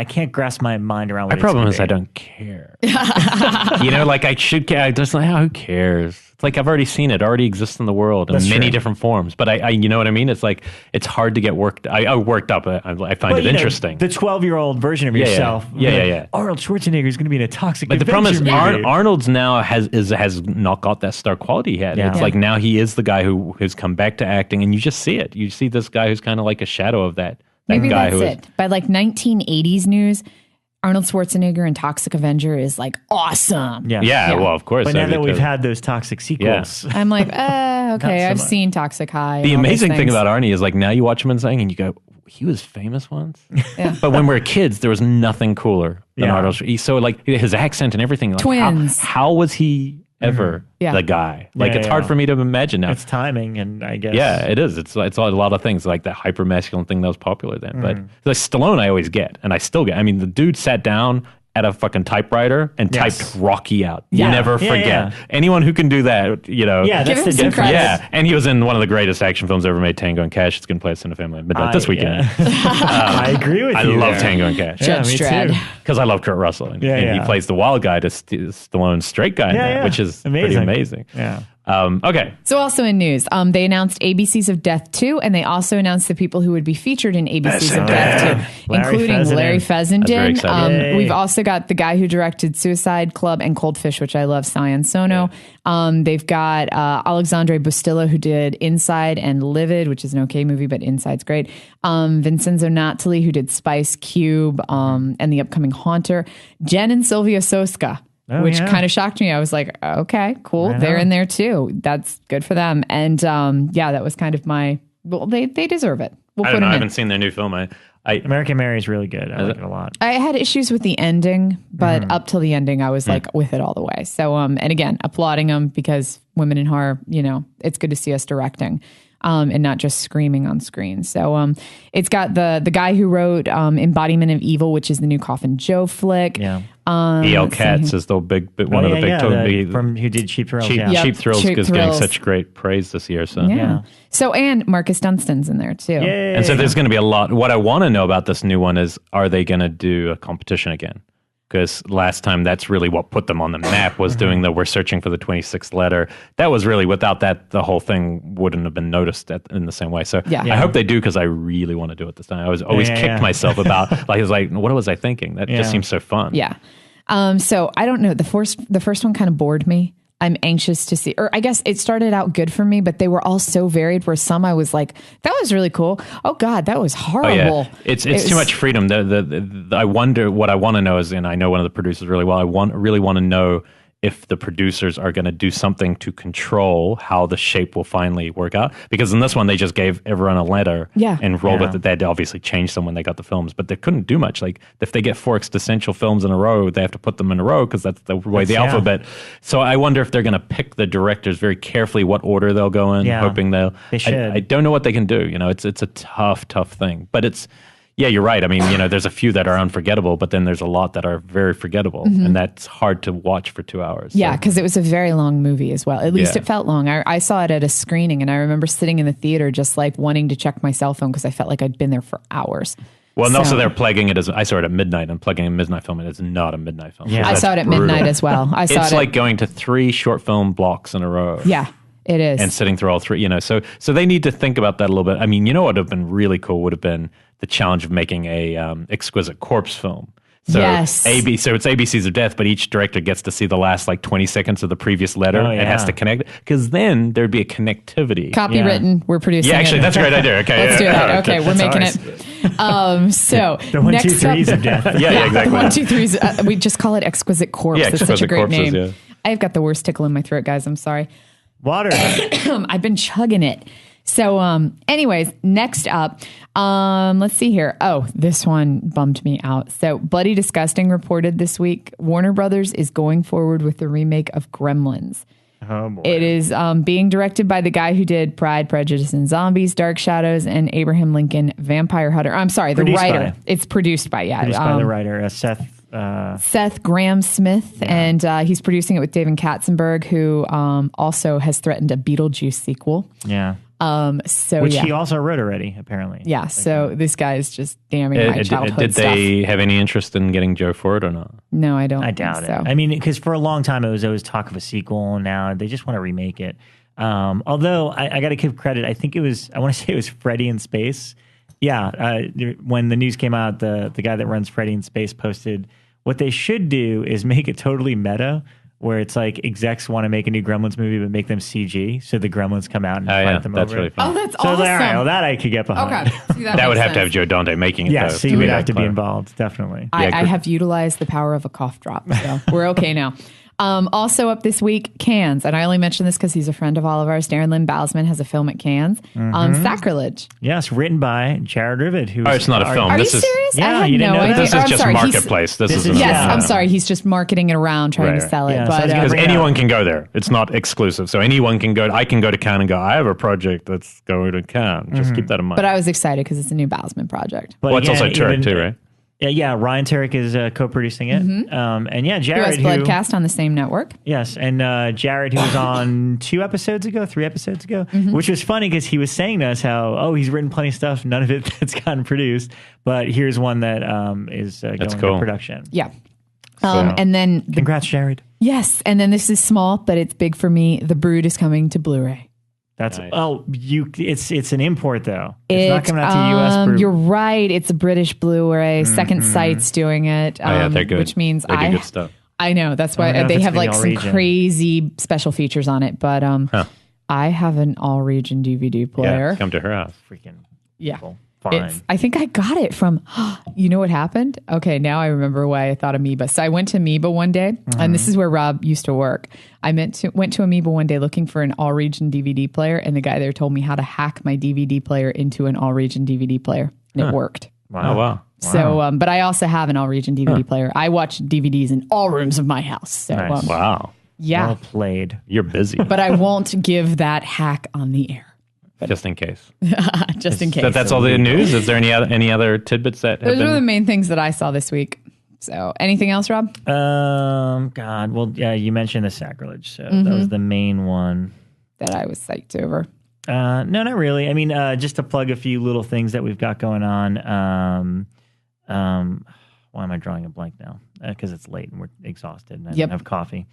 can't grasp my mind around what my problem is I don't care. Like I should care. I just like, who cares? It's like I've already seen it. Already exists in the world in many different forms. But I you know what I mean? It's like it's hard to get worked up. I find it interesting. The 12-year-old version of yourself. Yeah. Arnold Schwarzenegger is going to be in a Toxic But Avenger the problem is movie. Arnold's now has not got that star quality yet. Yeah. It's like now he is the guy who has come back to acting, and you just see it. You see this guy who's kind of like a shadow of that Maybe guy. That's it. By like 1980s news, Arnold Schwarzenegger in Toxic Avenger is like awesome. Yeah. Well, of course. But now that we've had those Toxic sequels, I'm like, okay, I've seen Toxic High. The amazing thing about Arnie is like now you watch him and saying, and you go, he was famous once. Yeah. But when we were kids, there was nothing cooler than Arnold. So like his accent and everything. Like, Twins. How was he ever the guy? Like it's hard for me to imagine now. It's timing, and I guess it is. It's a lot of things like that hyper masculine thing that was popular then. But like Stallone, I always get, and I still get. I mean, the dude sat down at a fucking typewriter and typed Rocky out. You never forget. Anyone who can do that, that's the difference. Yeah, and he was in one of the greatest action films ever made, Tango and Cash. It's going to play us in a family at midnight this weekend. I agree with you. I love Tango and Cash. Judge Dredd. Because I love Kurt Russell. And he plays the wild guy to Stallone's straight guy in that, which is pretty amazing. Yeah. Okay. So also in news, they announced ABCs of Death 2, and they also announced the people who would be featured in ABCs of Death 2, including Larry Fessenden. We've also got the guy who directed Suicide Club and Cold Fish, which I love, Sion Sono. They've got Alexandre Bustillo, who did Inside and Livid, which is an okay movie, but Inside's great. Vincenzo Natali, who did Spice Cube and the upcoming Haunter. Jen and Sylvia Soska. Which kind of shocked me. I was like, okay, cool. They're in there too. That's good for them. And that was kind of they deserve it. I don't know. I haven't seen their new film. American Mary is really good. I like it a lot. I had issues with the ending, but up till the ending, I was like with it all the way. So, and again, applauding them because women in horror, it's good to see us directing. And not just screaming on screen. So it's got the guy who wrote Embodiment of Evil, which is the new Coffin Joe flick. Yeah. E.L. Katz is the one of the big from who did Cheap Thrills. Cheap Thrills is getting such great praise this year. So So and Marcus Dunstan's in there too. And so there's going to be a lot. What I want to know about this new one is, are they going to do a competition again? Because last time, that's really what put them on the map, was doing we're searching for the 26th letter. That was really, without that, the whole thing wouldn't have been noticed in the same way. So I hope they do, because I really want to do it this time. I was always kicked myself about, I was like, what was I thinking? That just seems so fun. Yeah. So I don't know. The first one kind of bored me. I'm anxious to see, or I guess it started out good for me, but they were all so varied where some I was like, that was really cool. Oh God, that was horrible. It's too much freedom. I wonder, what I want to know is, and I know one of the producers really well, really want to know if the producers are going to do something to control how the shape will finally work out. Because in this one, they just gave everyone a letter and rolled with it. They had to obviously change them when they got the films, but they couldn't do much. Like if they get 4 existential films in a row, they have to put them in a row because that's the way the alphabet. So I wonder if they're going to pick the directors very carefully, what order they'll go in, hoping they should. I don't know what they can do. You know, it's a tough thing, but it's, yeah, you're right. I mean, you know, there's a few that are unforgettable, but then there's a lot that are very forgettable, and that's hard to watch for 2 hours. Yeah, because it was a very long movie as well. At least it felt long. I saw it at a screening, and I remember sitting in the theater just like wanting to check my cell phone because I felt like I'd been there for hours. Well, and also they're plugging it as, I saw it at midnight, and plugging a midnight film, and it's not a midnight film. Yeah, I saw it at midnight as well. It's like going to 3 short film blocks in a row. Yeah. It is. And sitting through all 3, you know, so they need to think about that a little bit. I mean, you know what would have been really cool would have been the challenge of making a exquisite corpse film. So yes. So it's ABCs of Death, but each director gets to see the last like 20 seconds of the previous letter and has to connect it, because then there'd be a connectivity. Copywritten, we're producing. Yeah, actually, that's a great idea. Okay, let's do that. Okay, we're making it. So the 1, 2, 3s of death. Yeah, exactly. The 1, 2, 3s. We just call it exquisite corpse. It's such a great name. Yeah. I've got the worst tickle in my throat, guys. I'm sorry. Water. I've been chugging it. So, anyways, next up, let's see here. Oh, this one bummed me out. So, Bloody Disgusting reported this week, Warner Brothers is going forward with the remake of Gremlins. Oh, boy. It is being directed by the guy who did Pride, Prejudice, and Zombies, Dark Shadows, and Abraham Lincoln, Vampire Hunter. I'm sorry, the writer. It's produced by, Produced by the writer, Seth Grahame-Smith, and he's producing it with David Katzenberg, who also has threatened a Beetlejuice sequel. Yeah. Which he also wrote already, apparently. Yeah. So this guy is just damning my childhood Did they have any interest in getting Joe Ford or not? No, I don't. I doubt it. I mean, because for a long time it was always talk of a sequel, and now they just want to remake it. Although I got to give credit, I think I want to say it was Freddy in Space. Yeah. When the news came out, the guy that runs Freddy in Space posted, what they should do is make it totally meta, where it's like execs want to make a new Gremlins movie, but make them CG, so the Gremlins come out and fight them that's over. Really fun. Oh, that's so awesome. All right, well, that I could get behind. Okay. See, that would have to have Joe Dante making it. Yes, he would have to be involved, definitely. I have utilized the power of a cough drop, so we're okay now. Also up this week, Cannes, and I only mention this because he's a friend of all of ours. Darren Lynn Bousman has a film at Cannes, Sacrilege. Yes, written by Jared Rivet. It's not a film. Are you serious? Yeah, I had no idea. This is just Marketplace. This is I'm sorry. He's just marketing it around, trying to sell it. Yeah, but because anyone can go there. It's not exclusive, so anyone can go. I can go to Cannes and go, I have a project that's going to Cannes. Just keep that in mind. But I was excited because it's a new Bousman project. But it's also Turek too, right? Yeah, Ryan Turek is co-producing it. And yeah, Jared, who has Bloodcast on the same network. Yes, and Jared, who was on 3 episodes ago, which was funny because he was saying to us how, he's written plenty of stuff, none of it that's gotten produced, but here's one that is going into production. Yeah. And then... Congrats, Jared. Yes, and then this is small, but it's big for me. The Brood is coming to Blu-ray. That's nice. It's an import though. It's not coming out to US. You're right. It's a British Bluray. Second Sight's doing it. They're good. Which means they do good stuff. I know that's why they have like some crazy special features on it. But I have an all region DVD player. Yeah, come to her house. Freaking people. Fine. I think I got it from, you know what happened? Okay, now I remember why I thought Amoeba. So I went to Amoeba one day, and this is where Rob used to work. I went to Amoeba one day looking for an all-region DVD player, and the guy there told me how to hack my DVD player into an all-region DVD player, and it worked. Wow. Oh, wow. So, but I also have an all-region DVD player. I watch DVDs in all rooms of my house. So, nice. Wow. Yeah. Well played. You're busy. But I won't give that hack on the air. Just in case. Just in case. That's all the news? Is there any other tidbits that Those are the main things that I saw this week. So anything else, Rob? God. Well, yeah, you mentioned the Sacrilege. So that was the main one. That I was psyched over. No, not really. I mean, just to plug a few little things that we've got going on. Why am I drawing a blank now? Because it's late and we're exhausted and I don't have coffee.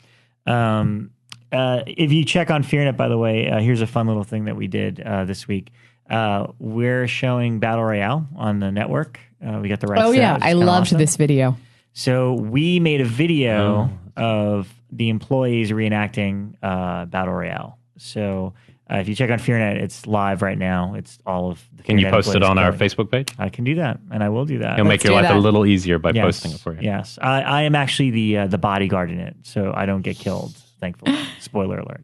If you check on FEARnet, by the way, here's a fun little thing that we did this week. We're showing Battle Royale on the network. We got the rights. Oh yeah, I loved this video. So we made a video of the employees reenacting Battle Royale. So If you check on FEARnet, it's live right now. It's all of the Can you post it on our Facebook page? I can do that, and I will do that. It'll make your life a little easier by posting it for you. Yes. I am actually the bodyguard in it, so I don't get killed, thankfully. Spoiler alert.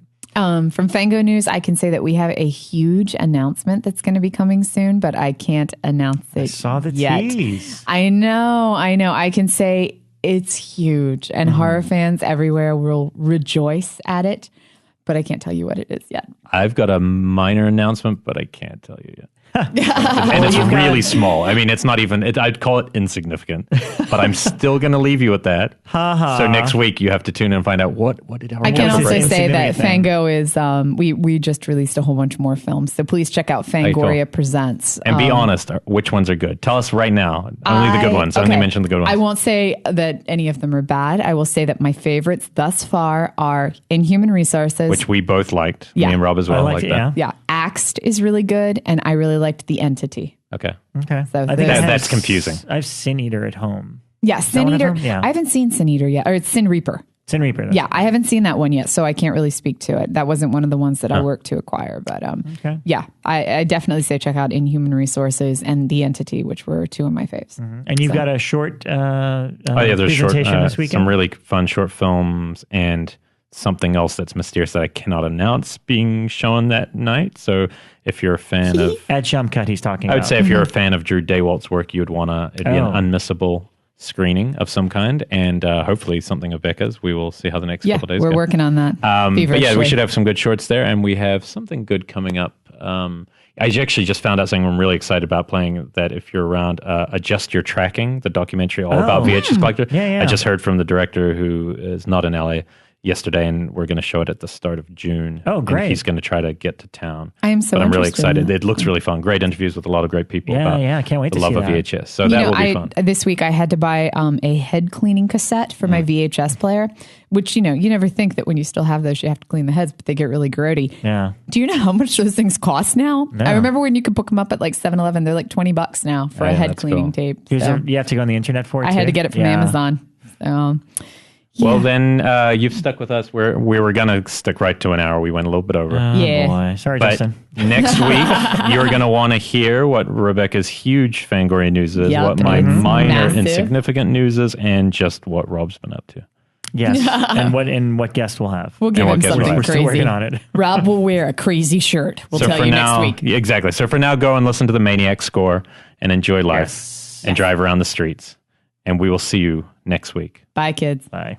From Fango News, I can say that we have a huge announcement that's going to be coming soon, but I can't announce it. I saw the yet. tease. I know. I can say it's huge, and horror fans everywhere will rejoice at it, but I can't tell you what it is yet. I've got a minor announcement, but I can't tell you yet. And it's really small. I mean, it's not even, I'd call it insignificant, but I'm still going to leave you with that. So next week you have to tune in and find out what did our I can also say that Fango is, we just released a whole bunch more films. So please check out Fangoria Presents. And be honest, which ones are good? Tell us right now. Only the good ones. Only mention the good ones. I won't say that any of them are bad. I will say that my favorites thus far are Inhuman Resources. Which we both liked. Me and Rob as well liked that. Yeah. Axed is really good. And I really liked The Entity. Okay. So I think that's confusing. I have Sin Eater at home. Yeah, Sin Eater. Yeah. I haven't seen Sin Eater yet. Or it's Sin Reaper. Sin Reaper. Yeah, I haven't seen that one yet, so I can't really speak to it. That wasn't one of the ones that I worked to acquire. But yeah, I definitely say check out Inhuman Resources and The Entity, which were two of my faves. And you've got a short presentation this weekend? Some really fun short films and something else that's mysterious that I cannot announce being shown that night. So if you're a fan of Ed Shumcut, he's talking I would say if you're a fan of Drew Daywalt's work, you would want to, it'd be an unmissable screening of some kind, and hopefully something of Becca's. We will see how the next couple of days go. We're working on that. But yeah, we should have some good shorts there, and we have something good coming up. I actually just found out something I'm really excited about playing, that if you're around, Adjust Your Tracking, the documentary all about VHS collector. I just heard from the director, who is not in LA, yesterday, and we're going to show it at the start of June. Oh, great. And he's going to try to get to town. I am so I'm really excited. It looks really fun. Great interviews with a lot of great people about I can't wait the to love of VHS. So that will be fun. This week I had to buy a head cleaning cassette for my VHS player, which, you never think that when you still have those, you have to clean the heads, but they get really grody. Yeah. Do you know how much those things cost now? No. I remember when you could book them up at like 7-Eleven, they're like $20 now for a head cleaning tape. So. You have to go on the internet for it, I had to get it from Amazon. So... Well, then you've stuck with us. We were going to stick right to an hour. We went a little bit over. Oh, boy. Sorry, but Justin. Next week, you're going to want to hear what Rebekah's huge Fangoria news is, what my minor insignificant news is, and just what Rob's been up to. Yes, and what guest we'll have. We'll give him something crazy. We're still working on it. Rob will wear a crazy shirt. We'll tell you next week. Exactly. So for now, go and listen to the Maniac score and enjoy life and drive around the streets. And we will see you next week. Bye, kids. Bye.